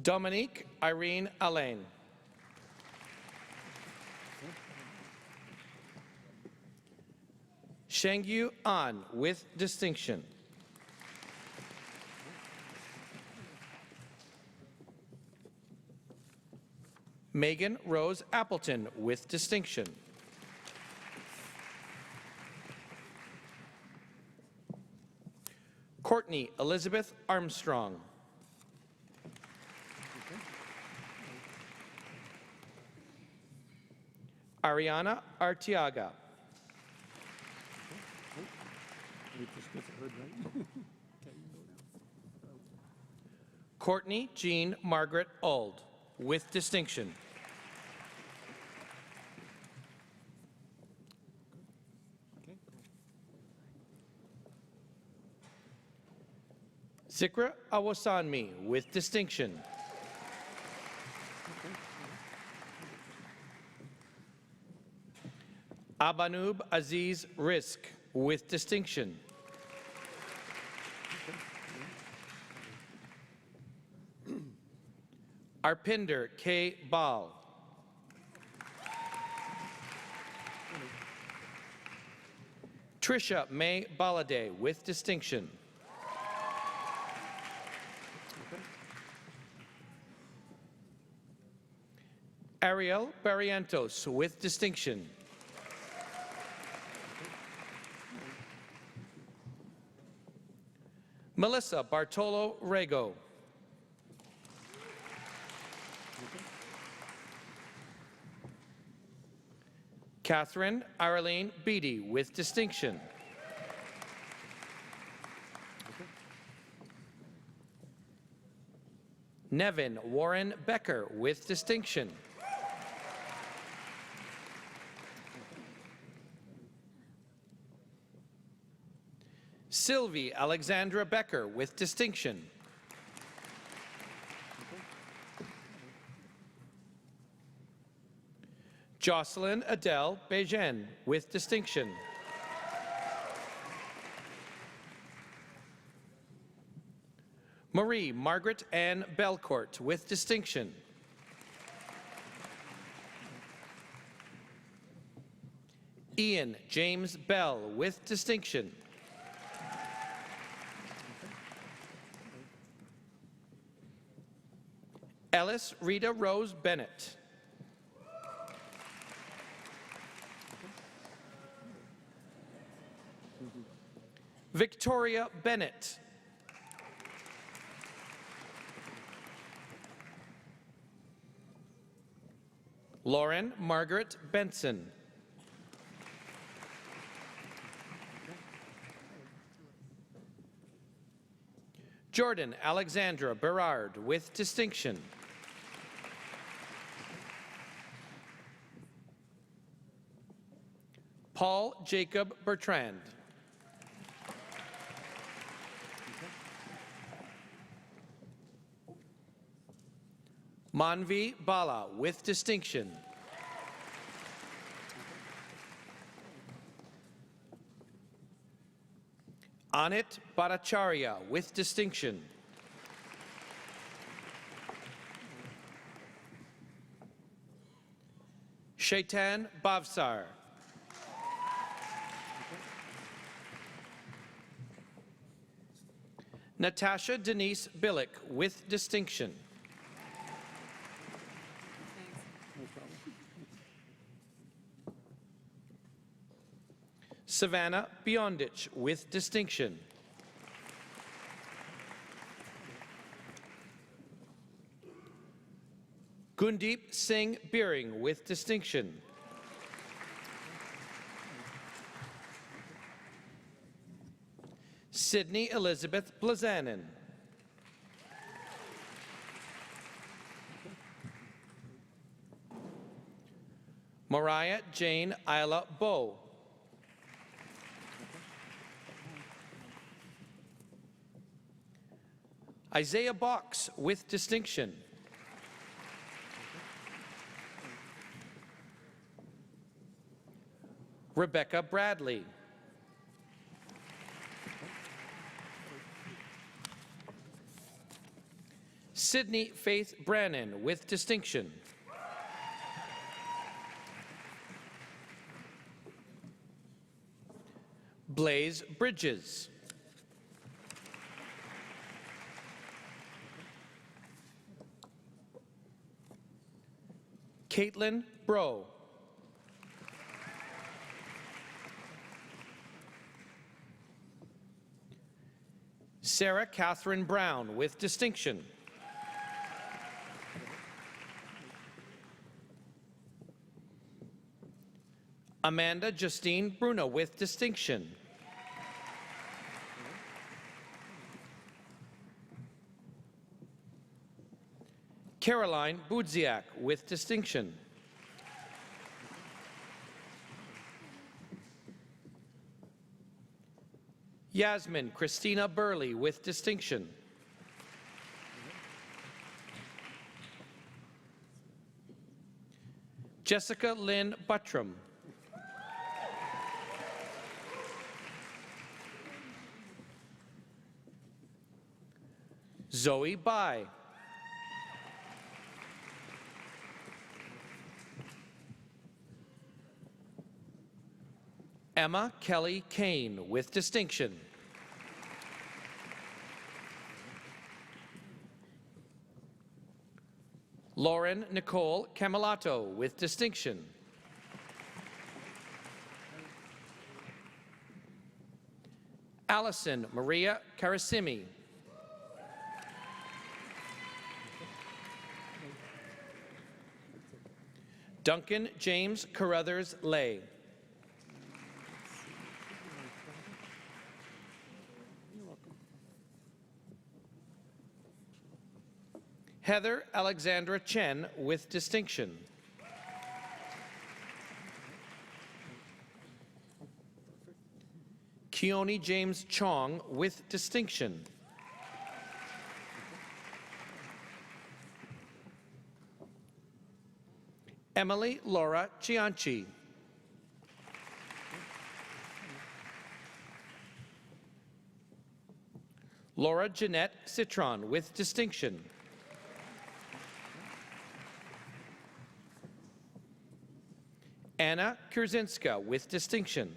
Dominique Irene Alain. Shengyu An with distinction. Megan Rose Appleton with distinction. Courtney Elizabeth Armstrong. Ariana Artiaga. Courtney Jean Margaret Auld with distinction. Zikra Awasanmi with distinction. Abanub Aziz Risk with distinction. Arpinder K. Bal. Trisha May Balade with distinction. Ariel Barrientos with distinction. Melissa Bartolo Rego. Catherine Arlene Beatty with distinction. Nevin Warren Becker with distinction. Sylvie Alexandra Becker with distinction. Jocelyn Adele Bejen with distinction. Marie Margaret Ann Belcourt with distinction. Ian James Bell with distinction. Ellis Rita Rose Bennett. Victoria Bennett. Lauren Margaret Benson. Jordan Alexandra Berard with distinction. Paul Jacob Bertrand. Manvi Bala with distinction. Anit Bhattacharya with distinction. Shaitan Bavsar. Natasha Denise Billick with distinction. Savannah Biondich with distinction. Gundeep Singh Beering with distinction. Sydney Elizabeth Blazanin. Mariah Jane Isla Bow. Isaiah Box with distinction. Rebecca Bradley. Sydney Faith Brannon with distinction. Blaze Bridges. Caitlin Bro. Sarah Catherine Brown with distinction. Amanda Justine Bruno with distinction. Caroline Budziak with distinction. Yasmin Christina Burley with distinction. Jessica Lynn Buttram. Zoe Bai. Emma Kelly Kane with distinction. Lauren Nicole Camelato with distinction. Allison Maria Karasimi. Duncan James Carruthers Lay. Heather Alexandra Chen with distinction. Keone James Chong with distinction. Emily Laura Cianci. Laura Jeanette Citron with distinction. Anna Kurzinska with distinction.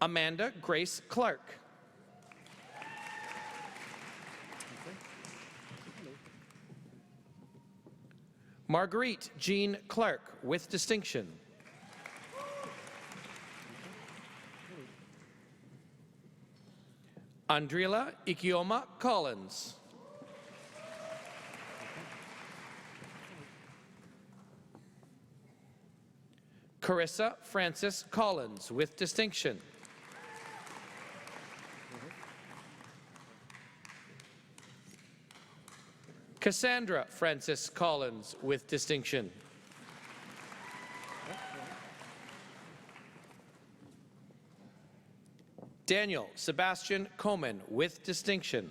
Amanda Grace Clark. Marguerite Jean Clark with distinction. Andrila Ikioma Collins. Carissa Francis Collins with distinction. Cassandra Francis Collins with distinction. Daniel Sebastian Coman with distinction.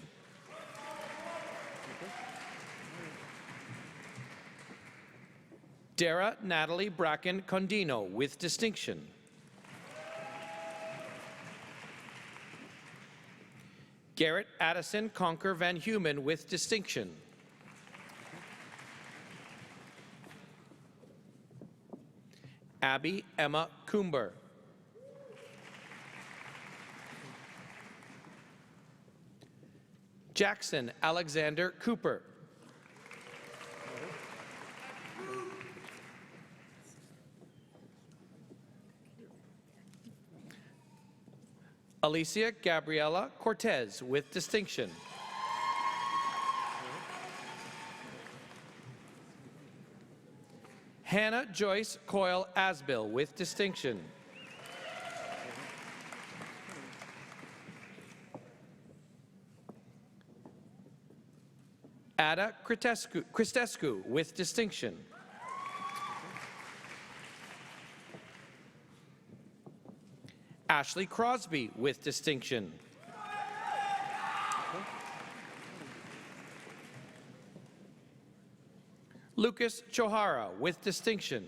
Dara Natalie Bracken Condino with distinction. Garrett Addison Conker Van Humen with distinction. Abby Emma Coomber. Jackson Alexander Cooper. Alicia Gabriela Cortez with distinction. Hannah Joyce Coyle Asbill with distinction. Ada Cristescu with distinction. Ashley Crosby with distinction. Lucas Chohara with distinction.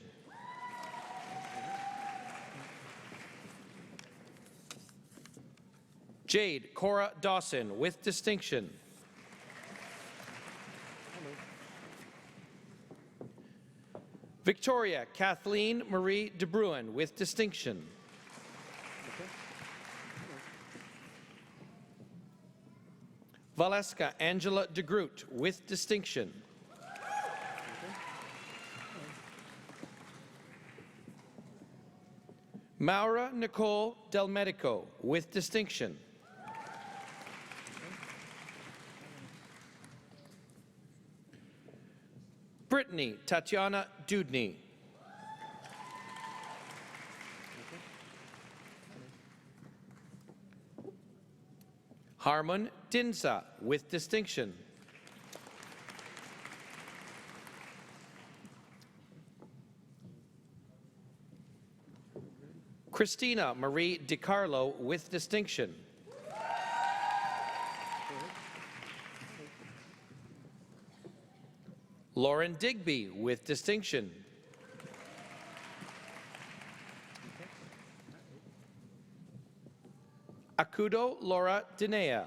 Jade Cora Dawson with distinction. Victoria Kathleen Marie De Bruin with distinction. Valeska Angela De Groot with distinction. Maura Nicole Del Medico with distinction. Brittany Tatiana Dudney. Harmon Dinsa with distinction. Christina Marie DiCarlo with distinction. Lauren Digby with distinction. Akudo Laura Dinea.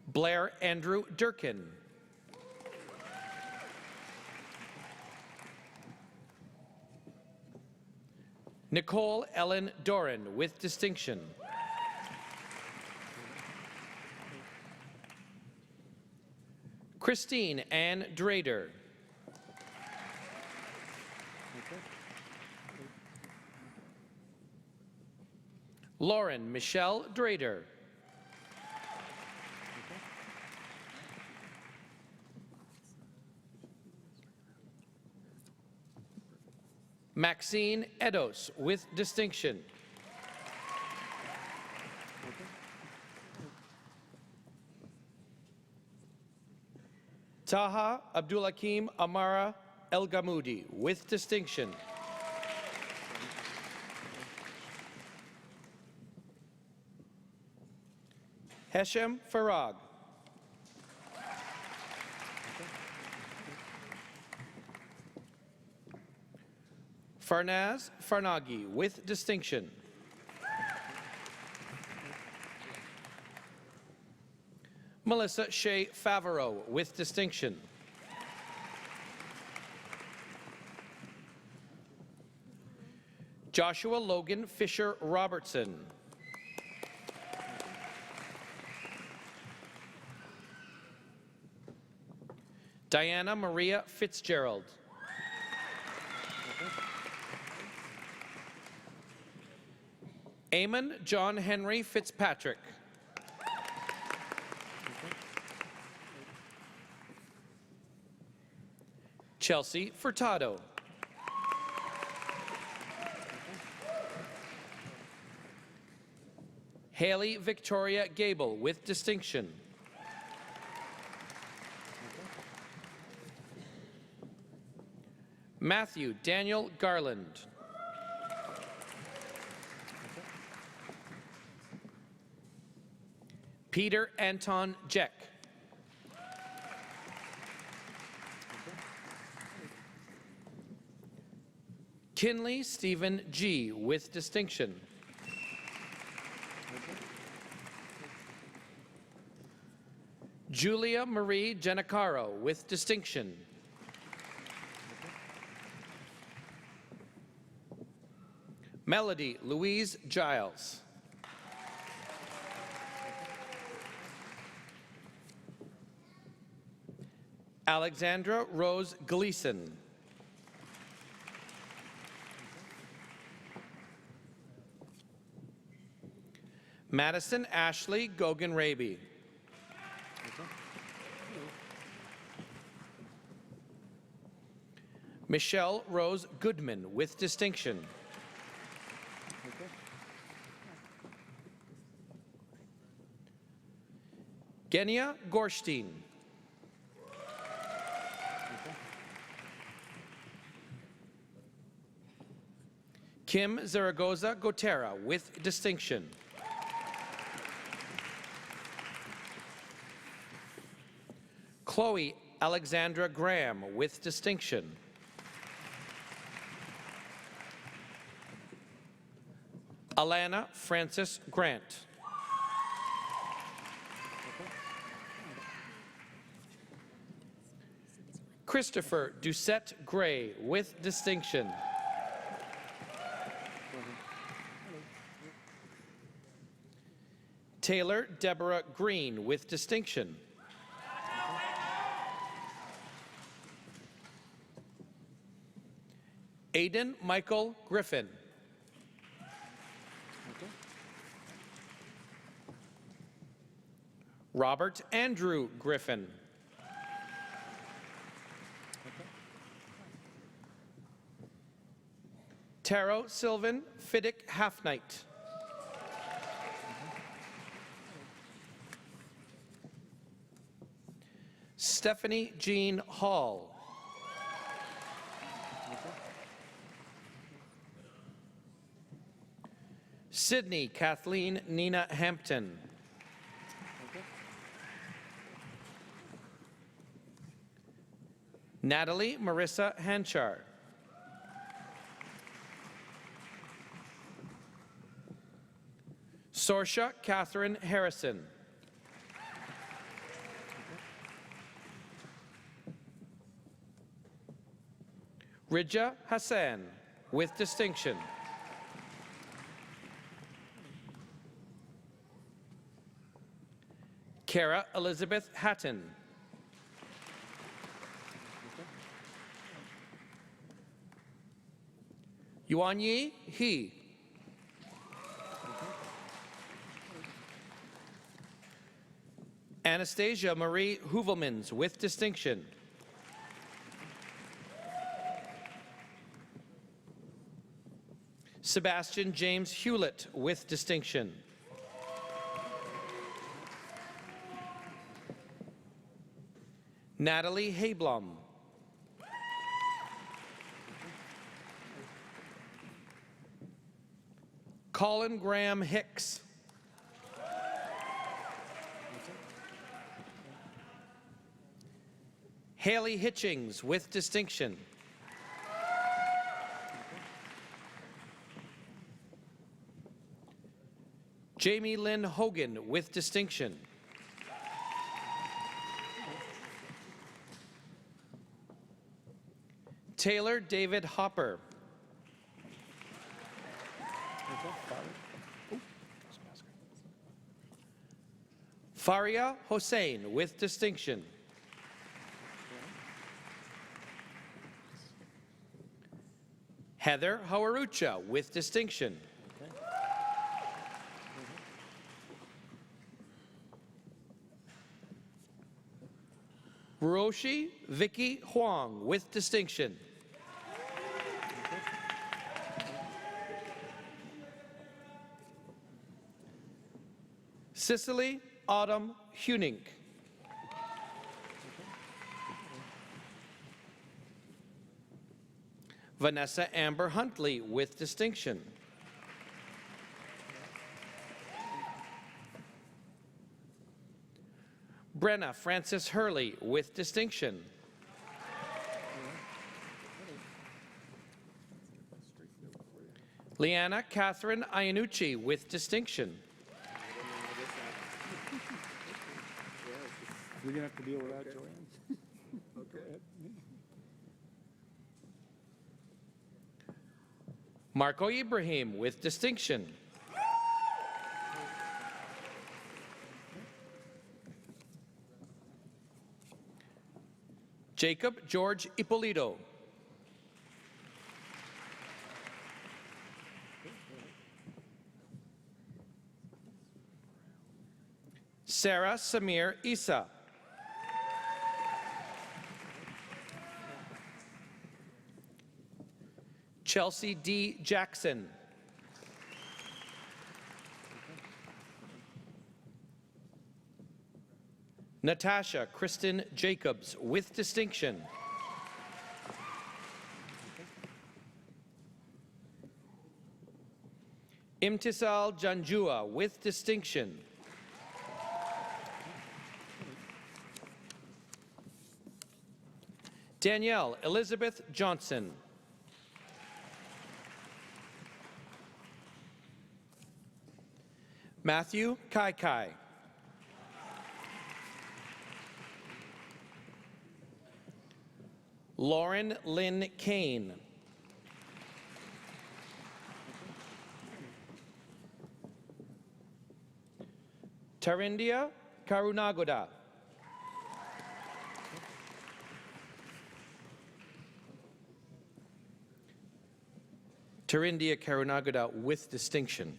Blair Andrew Durkin. Nicole Ellen Doran with distinction. Christine Ann Drader. Lauren Michelle Drader. Maxine Edos with distinction. Taha Abdulhakim Amara El Gamoudi with distinction. Heshem Farag. Farnaz Farnagi with distinction. Melissa Shea Favreau with distinction. Joshua Logan Fisher Robertson. Diana Maria Fitzgerald. Eamon John Henry Fitzpatrick. Chelsea Furtado. Haley Victoria Gable with distinction. Matthew Daniel Garland. Peter Anton Jeck. Kinley Stephen G. with distinction. Julia Marie Genicaro with distinction. Melody Louise Giles. Alexandra Rose Gleason. Madison Ashley Gogan-Raby. Michelle Rose Goodman with distinction. Genia Gorstein. Kim Zaragoza Gotera with distinction. Chloe Alexandra Graham with distinction. Alana Frances Grant. Christopher Doucette Gray with distinction. Taylor Deborah Green with distinction. Aidan Michael Griffin. Robert Andrew Griffin. Taro Sylvan Fiddick Halfnight. Stephanie Jean Hall. Sydney Kathleen Nina Hampton. Natalie Marissa Hanchar. Sorsha Catherine Harrison. Rija Hassan with distinction. Kara Elizabeth Hatton. Yuanyi He. Anastasia Marie Hoovelmans with distinction. Sebastian James Hewlett with distinction. Natalie Hayblom. Colin Graham Hicks. Haley Hitchings with distinction. Jamie Lynn Hogan with distinction. Taylor David Hopper. Faria Hossein with distinction. Heather Hawarucha with distinction. Roshi Vicky Huang with distinction. Cicely Autumn Hunink. Vanessa Amber Huntley with distinction. Brenna Frances Hurley with distinction. Leanna Catherine Iannucci with distinction. You're going to have to deal with that, Joanne. Okay. Marco Ibrahim with distinction. Jacob George Ippolito. Sarah Samir Isa. Chelsea D. Jackson. Natasha Kristen Jacobs with distinction. Imtisal Janjua with distinction. Danielle Elizabeth Johnson. Matthew Kai Kai. Lauren Lynn Kane. Tarindia Karunagoda. Tarindia Karunagoda with distinction.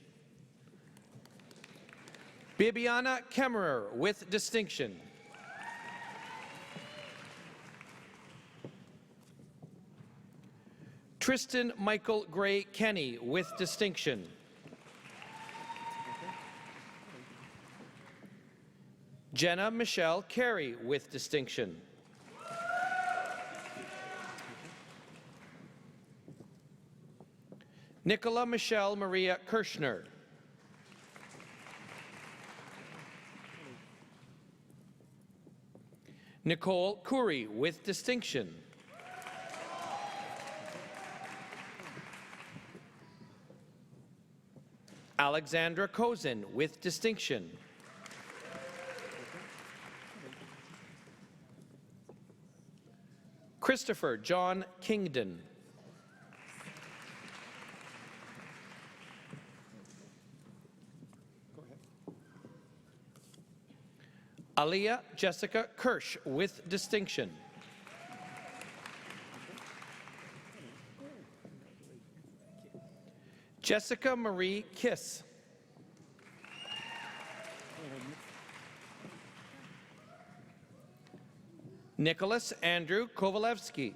Bibiana Kemmerer with distinction. Tristan Michael Gray Kenny with distinction. Jenna Michelle Carey with distinction. Nicola Michelle Maria Kirschner. Nicole Curry with distinction. Alexandra Kozin with distinction. Christopher John Kingdon. Aliyah Jessica Kirsch with distinction. Jessica Marie Kiss. Nicholas Andrew Kovalevsky.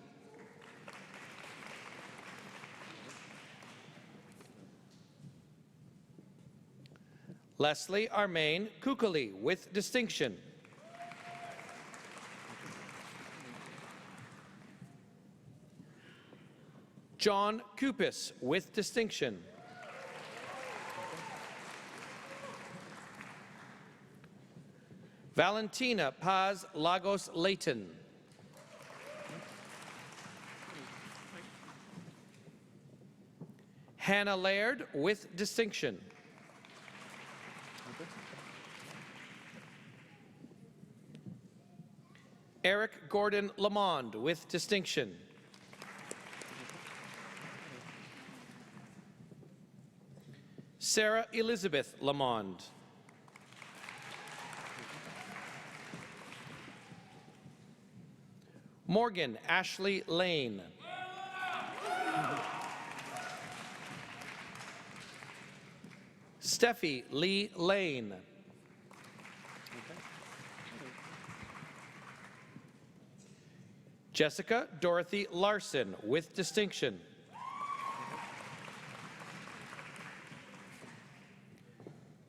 Leslie Armaine Kukuli with distinction. John Kupis with distinction. Valentina Paz Lagos Layton. Hannah Laird with distinction. Eric Gordon Lamond with distinction. Sarah Elizabeth Lamond. Morgan Ashley Lane. Steffi Lee Lane. Jessica Dorothy Larson with distinction.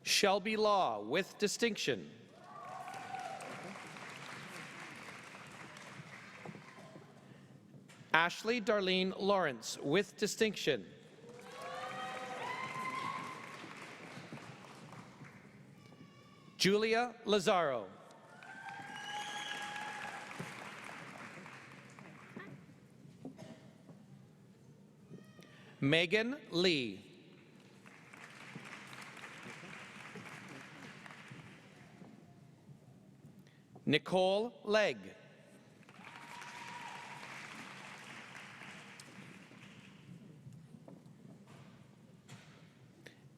Shelby Law with distinction. Ashley Darlene Lawrence with distinction. Julia Lazaro. Megan Lee. Nicole Legg.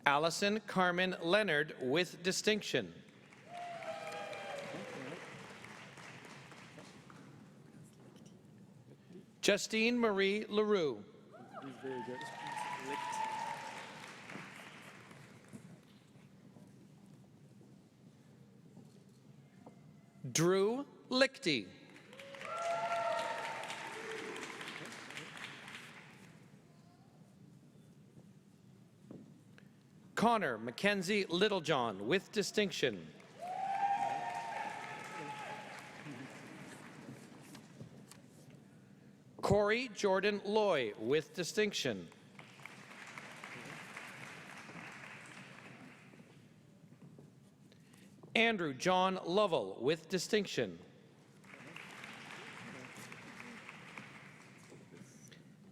Allison Carmen Leonard with distinction. Justine Marie LaRue. He's very good. Drew Lichty. Connor Mackenzie Littlejohn with distinction. Corey Jordan Loy with distinction. Andrew John Lovell with distinction.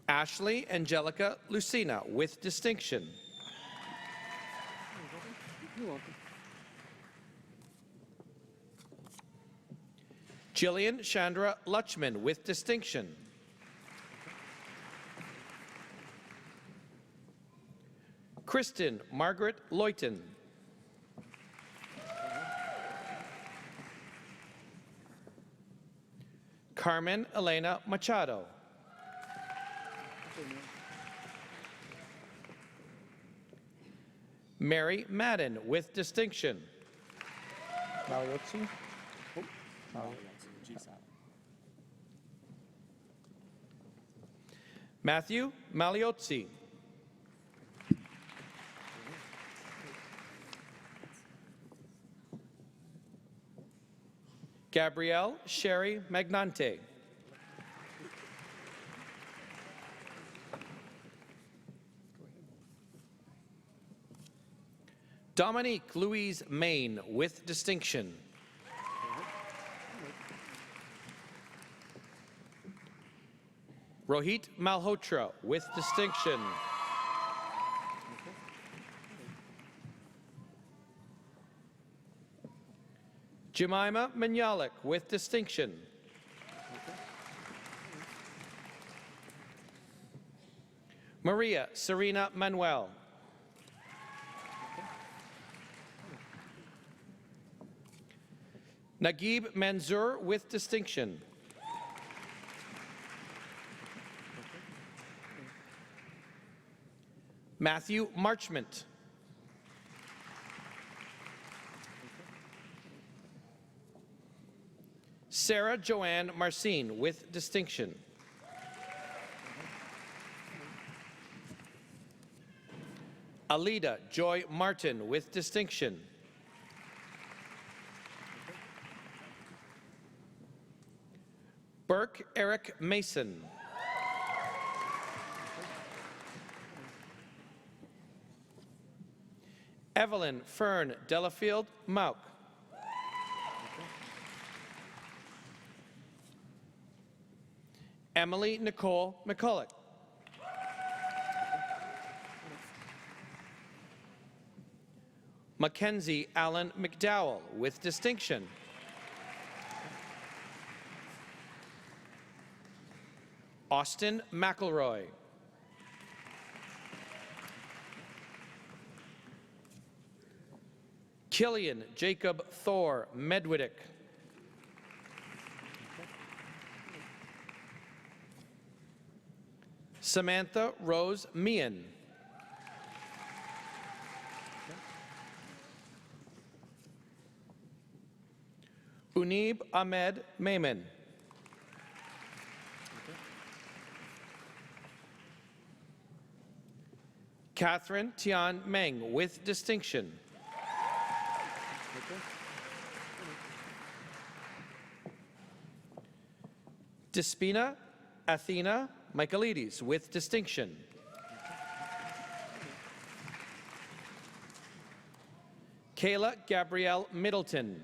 Ashley Angelica Lucina with distinction. You're welcome. Jillian Chandra Lutchman with distinction. Kristen Margaret Loyton. Carmen Elena Machado. Mary Madden with distinction. Mariozzi? Oh, G sound. Matthew Maliozzi. Gabrielle Sherry Magnante. Dominique Louise Main with distinction. Rohit Malhotra with distinction. Jemima Minyalik with distinction. Maria Serena Manuel. Naguib Manzoor with distinction. Matthew Marchment. Sarah Joanne Marcin with distinction. Alida Joy Martin with distinction. Burke Eric Mason. Evelyn Fern Delafield Mauk. Emily Nicole McCulloch. Mackenzie Allen McDowell with distinction. Austin McElroy. Killian Jacob Thor Medwidick. Samantha Rose Meehan. Unib Ahmed Maiman. Catherine Tian Meng with distinction. Despina Athena Michaelides with distinction. Kayla Gabrielle Middleton.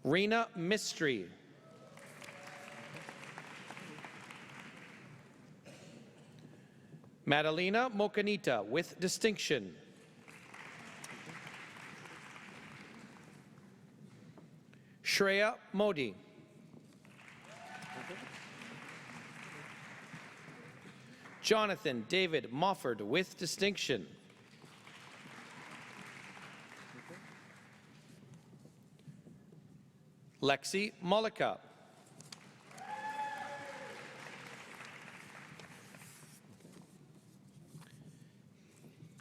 Rena Mistry. Madalena Mocanita with distinction. Shreya Modi. Jonathan David Mofford with distinction. Lexi Mollica.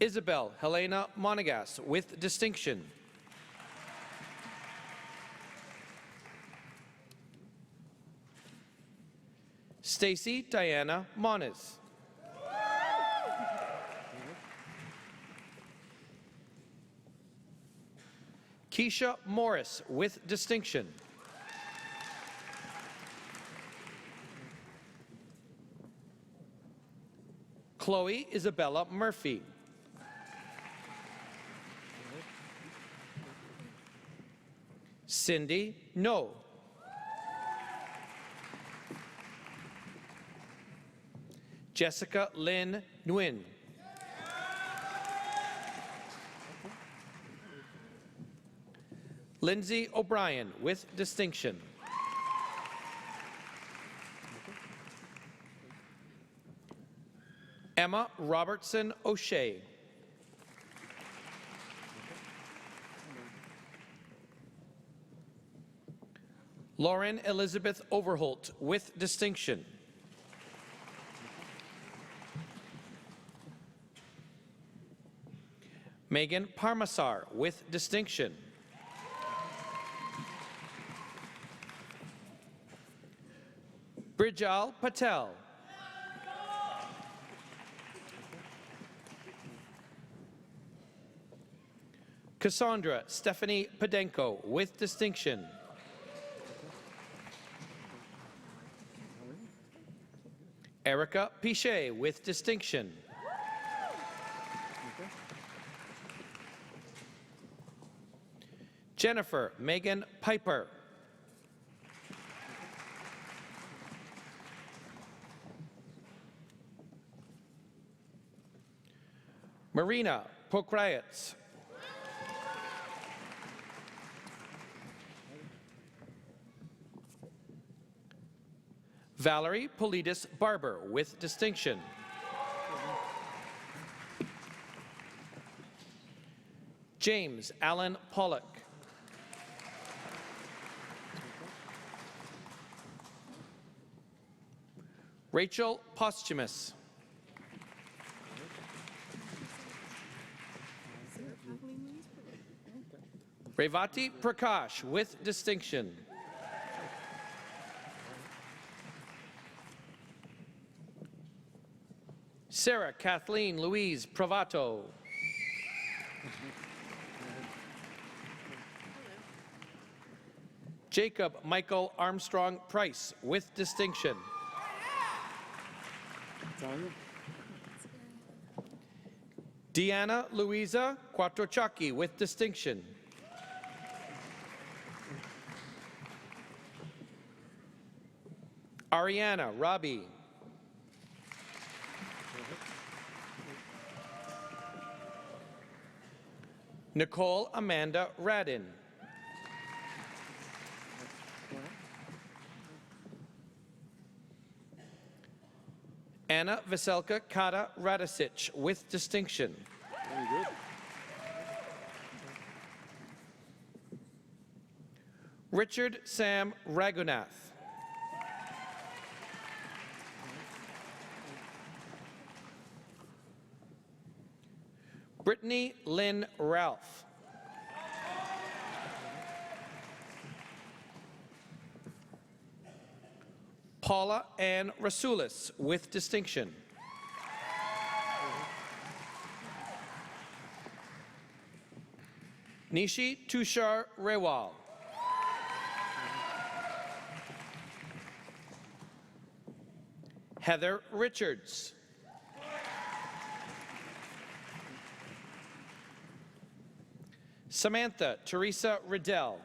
Isabel Helena Monegas with distinction. Stacy Diana Moniz. Keisha Morris with distinction. Chloe Isabella Murphy. Cindy No. Jessica Lynn Nguyen. Lindsay O'Brien with distinction. Emma Robertson O'Shea. Lauren Elizabeth Overholt with distinction. Megan Parmasar with distinction. Brijal Patel. Cassandra Stephanie Podenko with distinction. Erica Pichet with distinction. Jennifer Megan Piper. Marina Pokrayets. Valerie Politis Barber with distinction. James Allen Pollock. Rachel Posthumus. Revati Prakash with distinction. Sarah Kathleen Louise Provato. Jacob Michael Armstrong Price with distinction. Deanna Louisa Quattrochaki with distinction. Ariana Robbie. Nicole Amanda Radin. Anna Veselka Kata Radicic with distinction. Very good. Richard Sam Raghunath. Brittany Lynn Ralph. Paula Ann Rasulis with distinction. Nishi Tushar Rewal. Heather Richards. Samantha Teresa Riddell.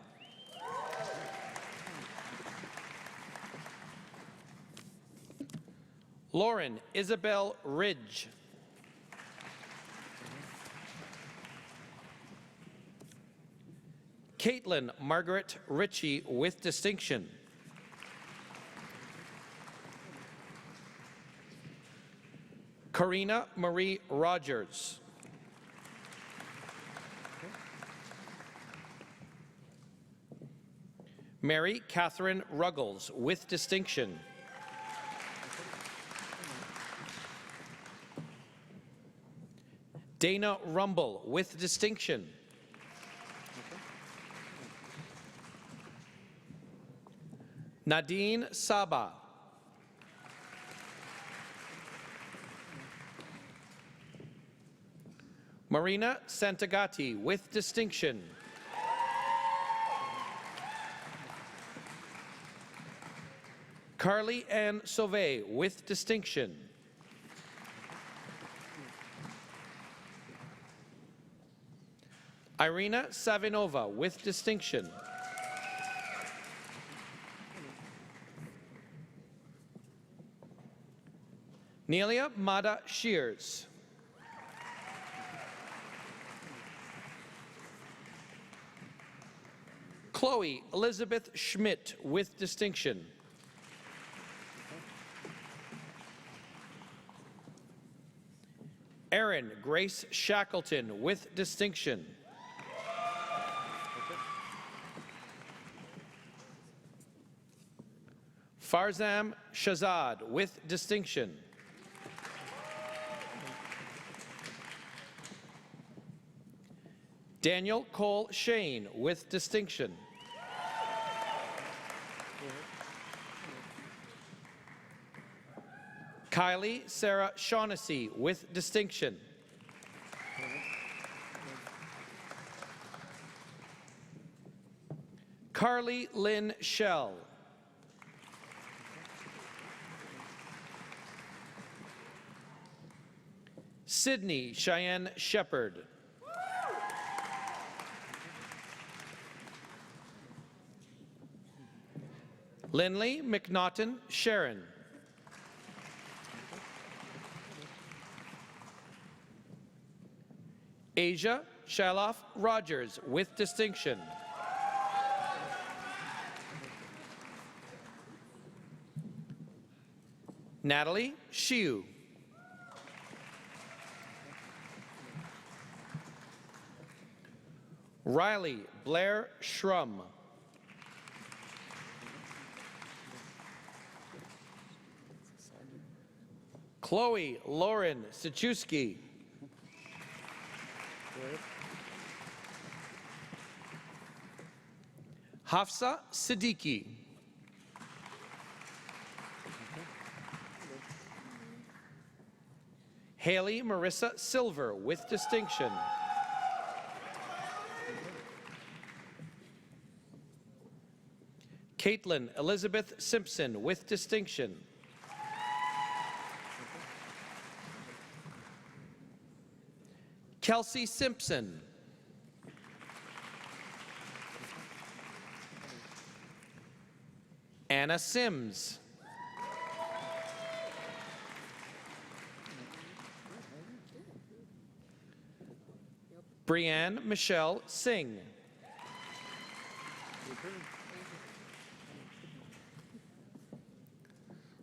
Lauren Isabel Ridge. Caitlin Margaret Ritchie with distinction. Karina Marie Rogers. Mary Catherine Ruggles with distinction. Dana Rumble with distinction. Nadine Saba. Marina Santagati with distinction. Carly Ann Sauvé with distinction. Irina Savinova with distinction. Nelia Mada Shears. Chloe Elizabeth Schmidt with distinction. Erin Grace Shackleton with distinction. Farzam Shazad with distinction. Daniel Cole Shane with distinction. Kylie Sarah Shaughnessy with distinction. Carly Lynn Shell. Sydney Cheyenne Shepherd. Lindley McNaughton Sharon. Asia Shaloff Rogers with distinction. Natalie Shiu. Riley Blair Shrum. Chloe Lauren Sichewski. Hafsa Siddiqui. Haley Marissa Silver with distinction. Caitlin Elizabeth Simpson with distinction. Kelsey Simpson. Anna Sims. Brianne Michelle Singh.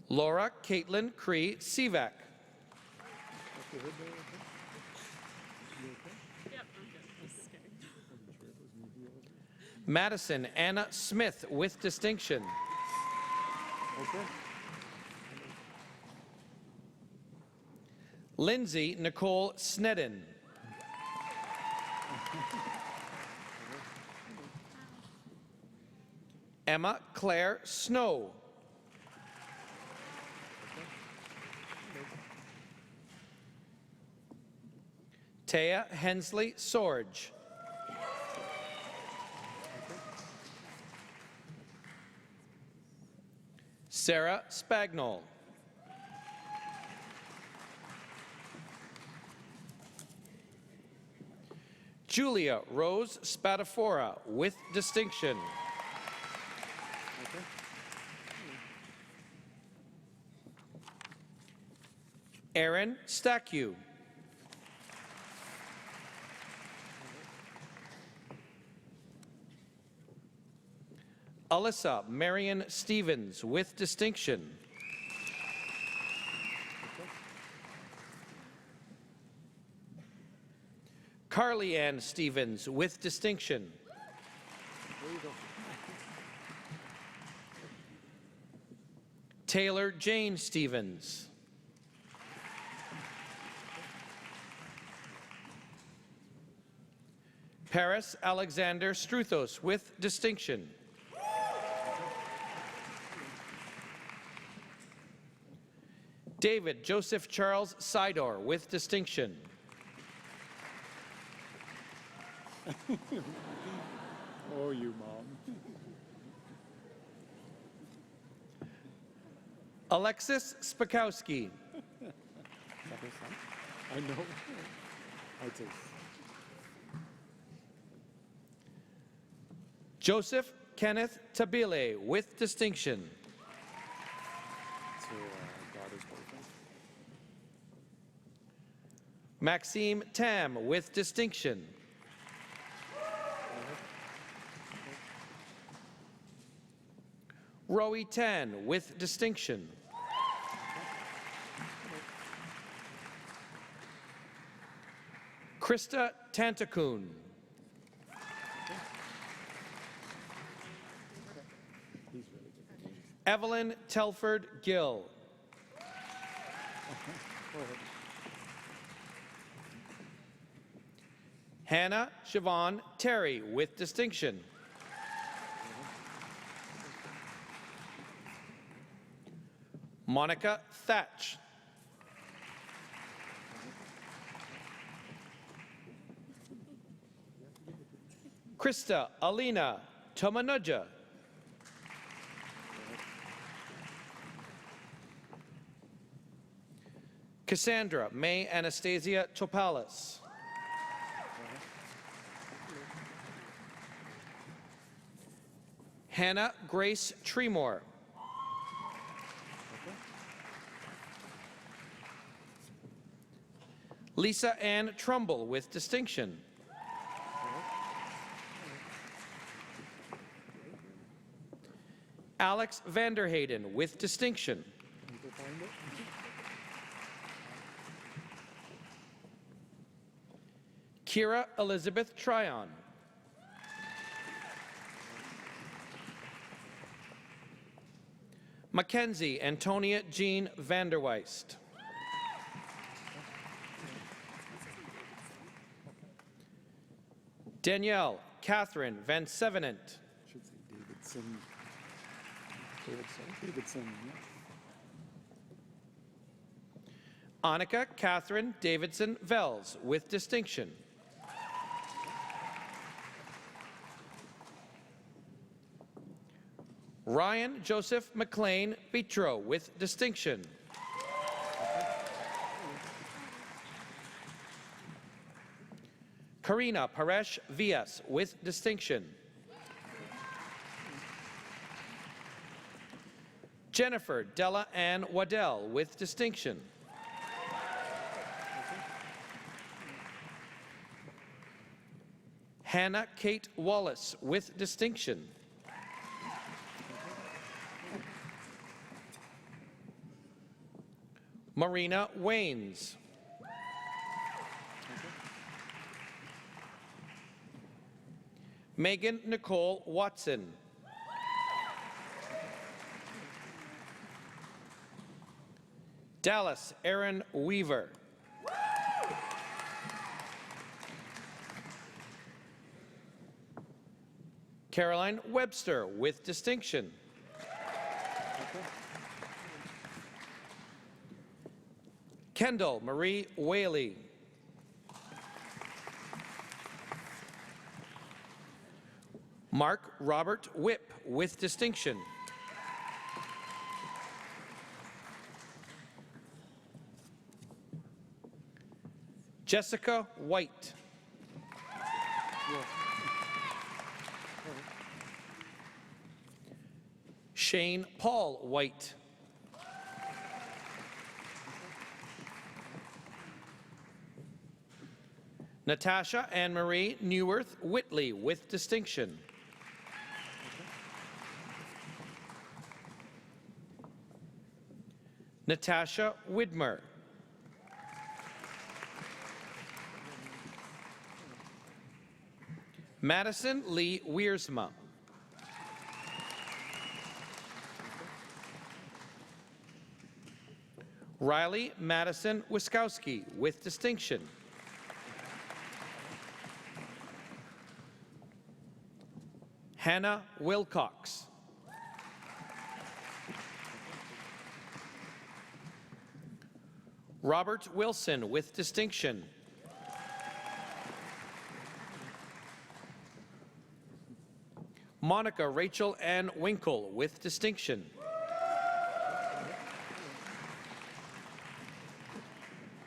Laura Caitlin Cree Sivak. Madison Anna Smith with distinction. Lindsay Nicole Snedden. Emma Claire Snow. Taya Hensley Sorge. Sarah Spagnol. Julia Rose Spadafora with distinction. Aaron Stackew. Alyssa Marion Stevens with distinction. Carly Ann Stevens with distinction. Taylor Jane Stevens. Paris Alexander Struthos with distinction. David Joseph Charles Sidor with distinction. Oh, you mom. Alexis Spakowski. Is that her son? I know. I'd say Joseph Kenneth Tabile with distinction. it's her daughter's boyfriend. Maxime Tam with distinction. Roe Tan with distinction. Krista Tantakoon. He's really good. Evelyn Telford Gill. Go ahead. Hannah Siobhan Terry with distinction. Monica Thatch. Krista Alina Tomanuja. Cassandra May Anastasia Topalis. Hannah Grace Tremor. Lisa Ann Trumbull with distinction. Alex Vanderhayden with distinction. You go find it? Kira Elizabeth Tryon. Mackenzie Antonia Jean Vanderweist. Danielle Catherine Van Sevenant. Should say Davidson. Davidson, yeah. Annika Catherine Davidson Vels with distinction. Ryan Joseph McLean Vitro with distinction. Karina Paresh Vias with distinction. Jennifer Della Ann Waddell with distinction. Hannah Kate Wallace with distinction. Marina Waynes. Megan Nicole Watson. Dallas Aaron Weaver. Caroline Webster with distinction. Kendall Marie Whaley. Mark Robert Whipp with distinction. Jessica White. Shane Paul White. Natasha Anne Marie Neuwirth Whitley with distinction. Natasha Widmer. Madison Lee Wiersma. Riley Madison Wiskowski with distinction. Hannah Wilcox. Robert Wilson with distinction. Monica Rachel Ann Winkle with distinction.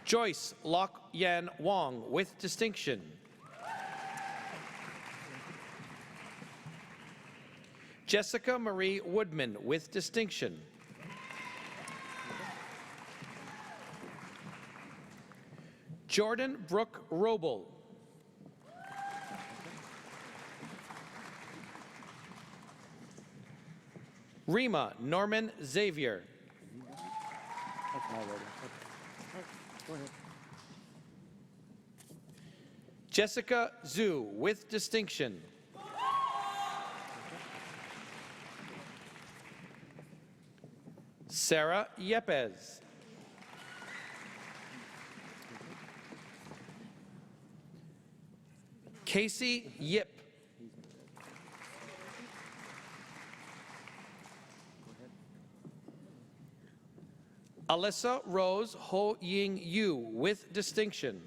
Joyce Lok Yan Wong with distinction. Jessica Marie Woodman with distinction. Jordan Brooke Roble. Rima Norman Xavier. That's my writing. Okay. Go ahead. Jessica Zhu with distinction. Sarah Yepes. Casey Yip. Alyssa Rose Ho Ying Yu with distinction.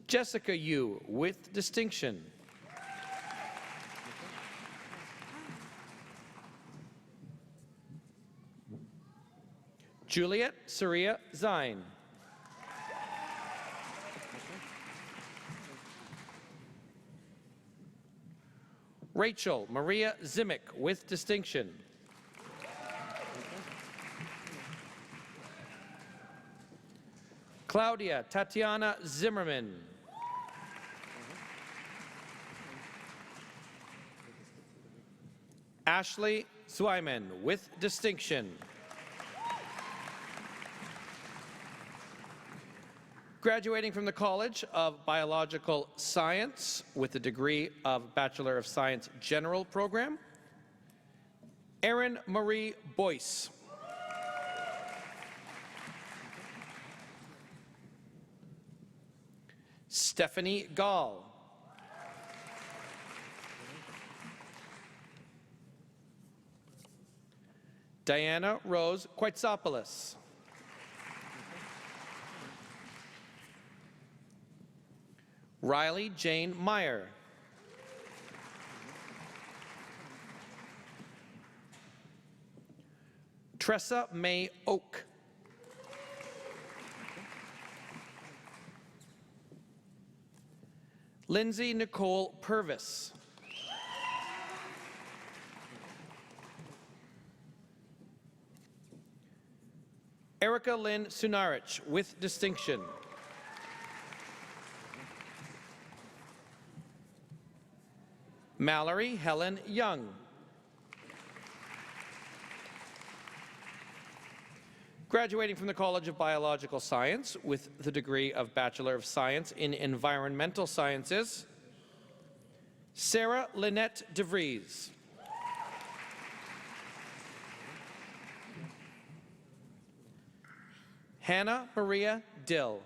Jessica Yu with distinction. Juliet Saria Zine. Rachel Maria Zimick with distinction. Claudia Tatiana Zimmerman. Ashley Zwyman with distinction. Graduating from the College of Biological Science with the degree of Bachelor of Science General Program, Erin Marie Boyce. Stephanie Gall. Diana Rose Quetzopoulos. Riley Jane Meyer. Tressa May Oak. Lindsay Nicole Purvis. Erica Lynn Sunarich with distinction. Mallory Helen Young. Graduating from the College of Biological Science with the degree of Bachelor of Science in Environmental Sciences, Sarah Lynette DeVries. Hannah Maria Dill.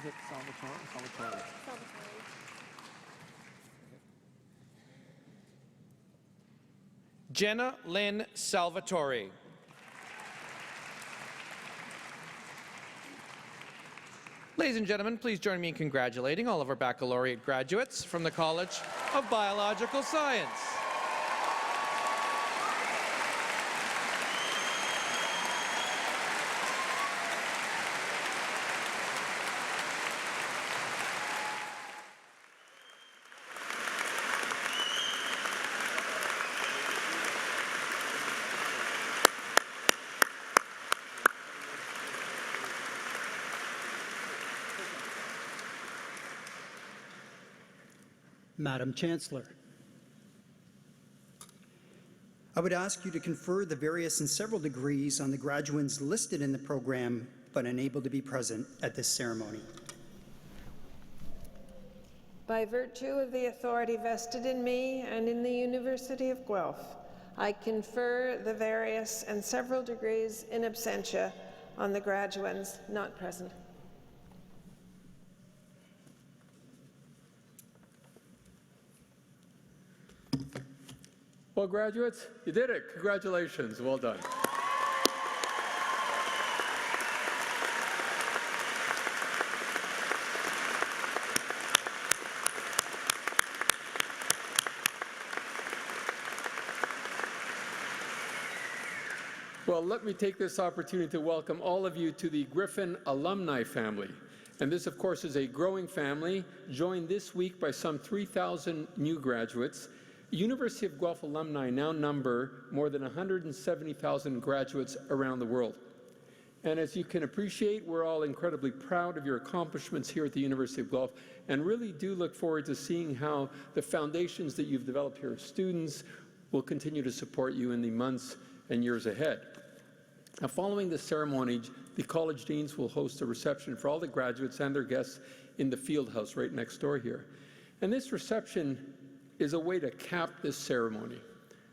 Is it Salvatore or Salvatore? Jenna Lynn Salvatore. Ladies and gentlemen, please join me in congratulating all of our baccalaureate graduates from the College of Biological Science. Madam Chancellor. I would ask you to confer the various and several degrees on the graduates listed in the program but unable to be present at this ceremony. By virtue of the authority vested in me and in the University of Guelph, I confer the various and several degrees in absentia on the graduands not present. Well, graduates, you did it. Congratulations. Well done. Well, let me take this opportunity to welcome all of you to the Griffin alumni family. And this, of course, is a growing family, joined this week by some 3,000 new graduates. University of Guelph alumni now number more than 170,000 graduates around the world. And as you can appreciate, we're all incredibly proud of your accomplishments here at the University of Guelph, and really do look forward to seeing how the foundations that you've developed here as students will continue to support you in the months and years ahead. Now, following the ceremony, the college deans will host a reception for all the graduates and their guests in the field house right next door here. And this reception is a way to cap this ceremony.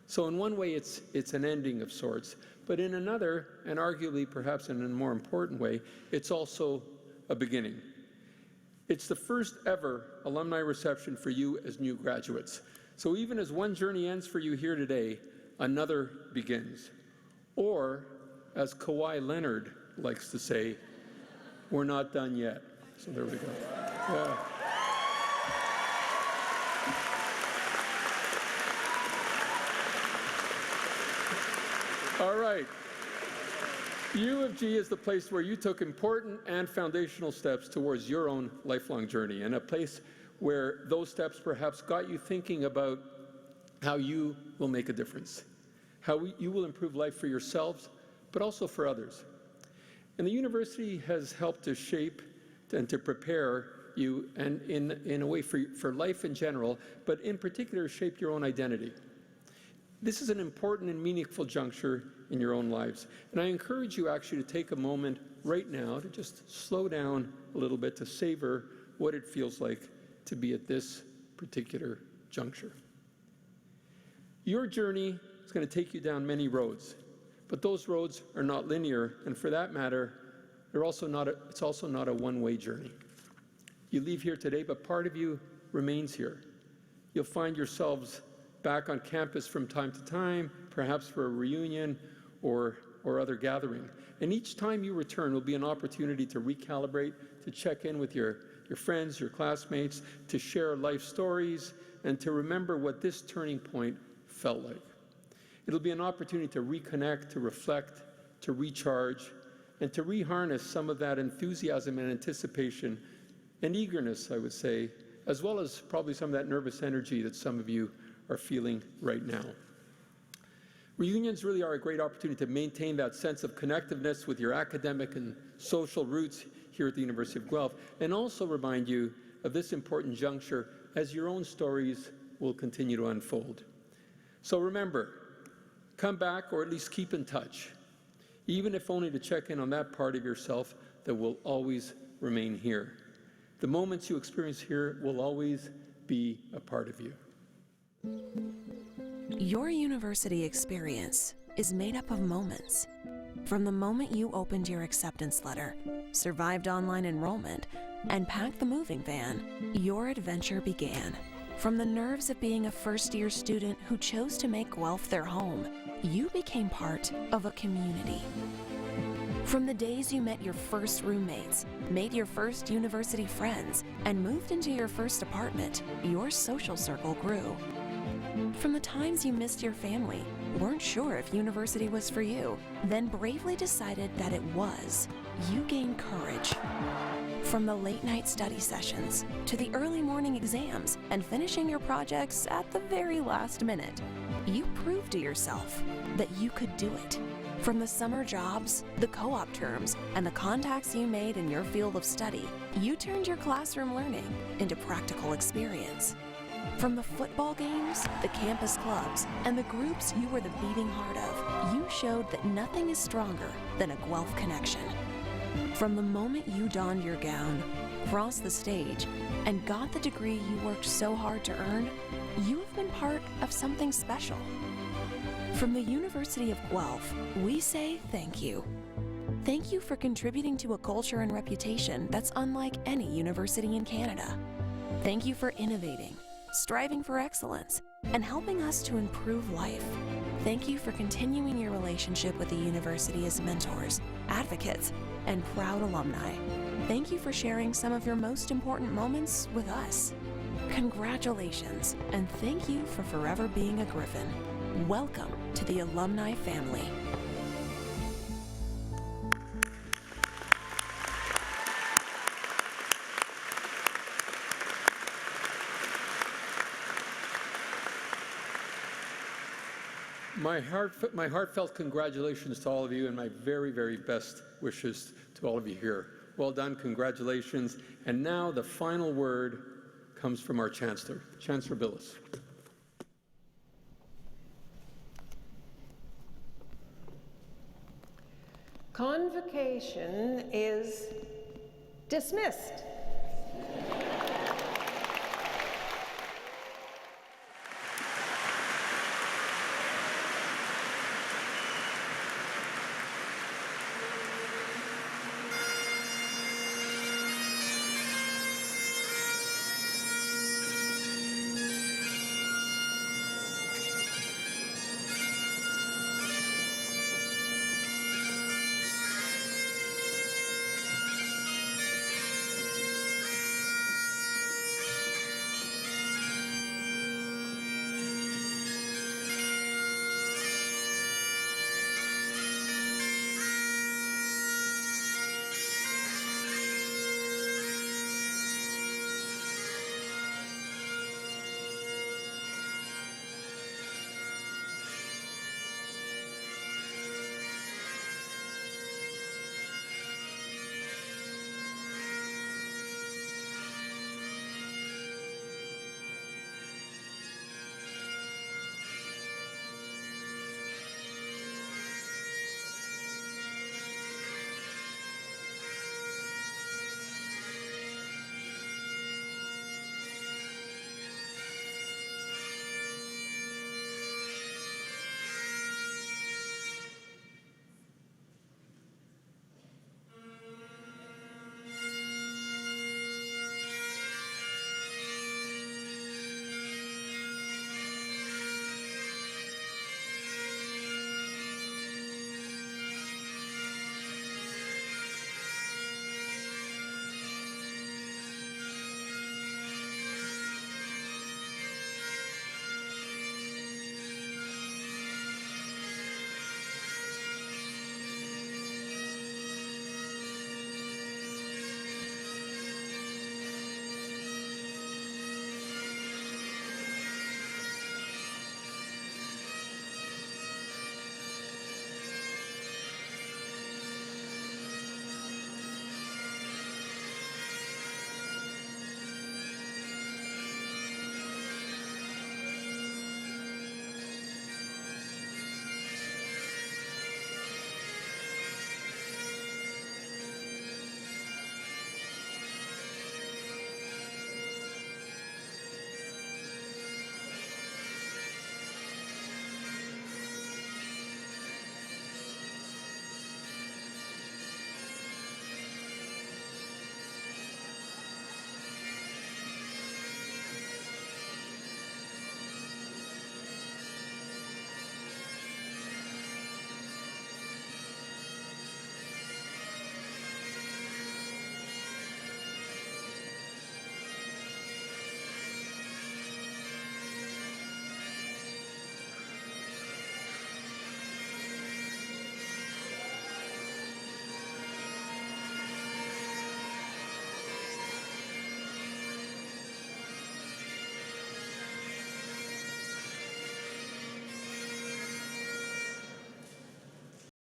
So in one way, it's an ending of sorts, but in another, and arguably perhaps in a more important way, it's also a beginning. It's the first ever alumni reception for you as new graduates. So even as one journey ends for you here today, another begins. Or, as Kawhi Leonard likes to say, we're not done yet. So there we go. Yeah. All right. U of G is the place where you took important and foundational steps towards your own lifelong journey, and a place where those steps perhaps got you thinking about how you will make a difference, how you will improve life for yourselves, but also for others. And the university has helped to shape and to prepare you, and in a way for life in general, but in particular shape your own identity. This is an important and meaningful juncture in your own lives. And I encourage you actually to take a moment right now to just slow down a little bit, to savor what it feels like to be at this particular juncture. Your journey is going to take you down many roads, but those roads are not linear, and for that matter, it's also not a one-way journey. You leave here today, but part of you remains here. You'll find yourselves back on campus from time to time, perhaps for a reunion or other gathering. And each time you return will be an opportunity to recalibrate, to check in with your friends, your classmates, to share life stories, and to remember what this turning point felt like. It'll be an opportunity to reconnect, to reflect, to recharge, and to reharness some of that enthusiasm and anticipation and eagerness, I would say, as well as probably some of that nervous energy that some of you are feeling right now. Reunions really are a great opportunity to maintain that sense of connectiveness with your academic and social roots here at the University of Guelph, and also remind you of this important juncture as your own stories will continue to unfold. So remember, come back or at least keep in touch, even if only to check in on that part of yourself that will always remain here. The moments you experience here will always be a part of you. Your university experience is made up of moments. From the moment you opened your acceptance letter, survived online enrollment, and packed the moving van, your adventure began. From the nerves of being a first-year student who chose to make Guelph their home, you became part of a community. From the days you met your first roommates, made your first university friends, and moved into your first apartment, your social circle grew. From the times you missed your family, weren't sure if university was for you, then bravely decided that it was, you gained courage. From the late-night study sessions, to the early morning exams, and finishing your projects at the very last minute, you proved to yourself that you could do it. From the summer jobs, the co-op terms, and the contacts you made in your field of study, you turned your classroom learning into practical experience. From the football games, the campus clubs, and the groups you were the beating heart of, you showed that nothing is stronger than a Guelph connection. From the moment you donned your gown, crossed the stage, and got the degree you worked so hard to earn, you have been part of something special. From the University of Guelph, we say thank you. Thank you for contributing to a culture and reputation that's unlike any university in Canada. Thank you for innovating, striving for excellence, and helping us to improve life. Thank you for continuing your relationship with the university as mentors, advocates, and proud alumni. Thank you for sharing some of your most important moments with us. Congratulations, and thank you for forever being a Griffin. Welcome to the alumni family. My heartfelt congratulations to all of you and my very, very best wishes to all of you here. Well done, congratulations. And now the final word comes from our Chancellor, Chancellor Billis. Convocation is dismissed.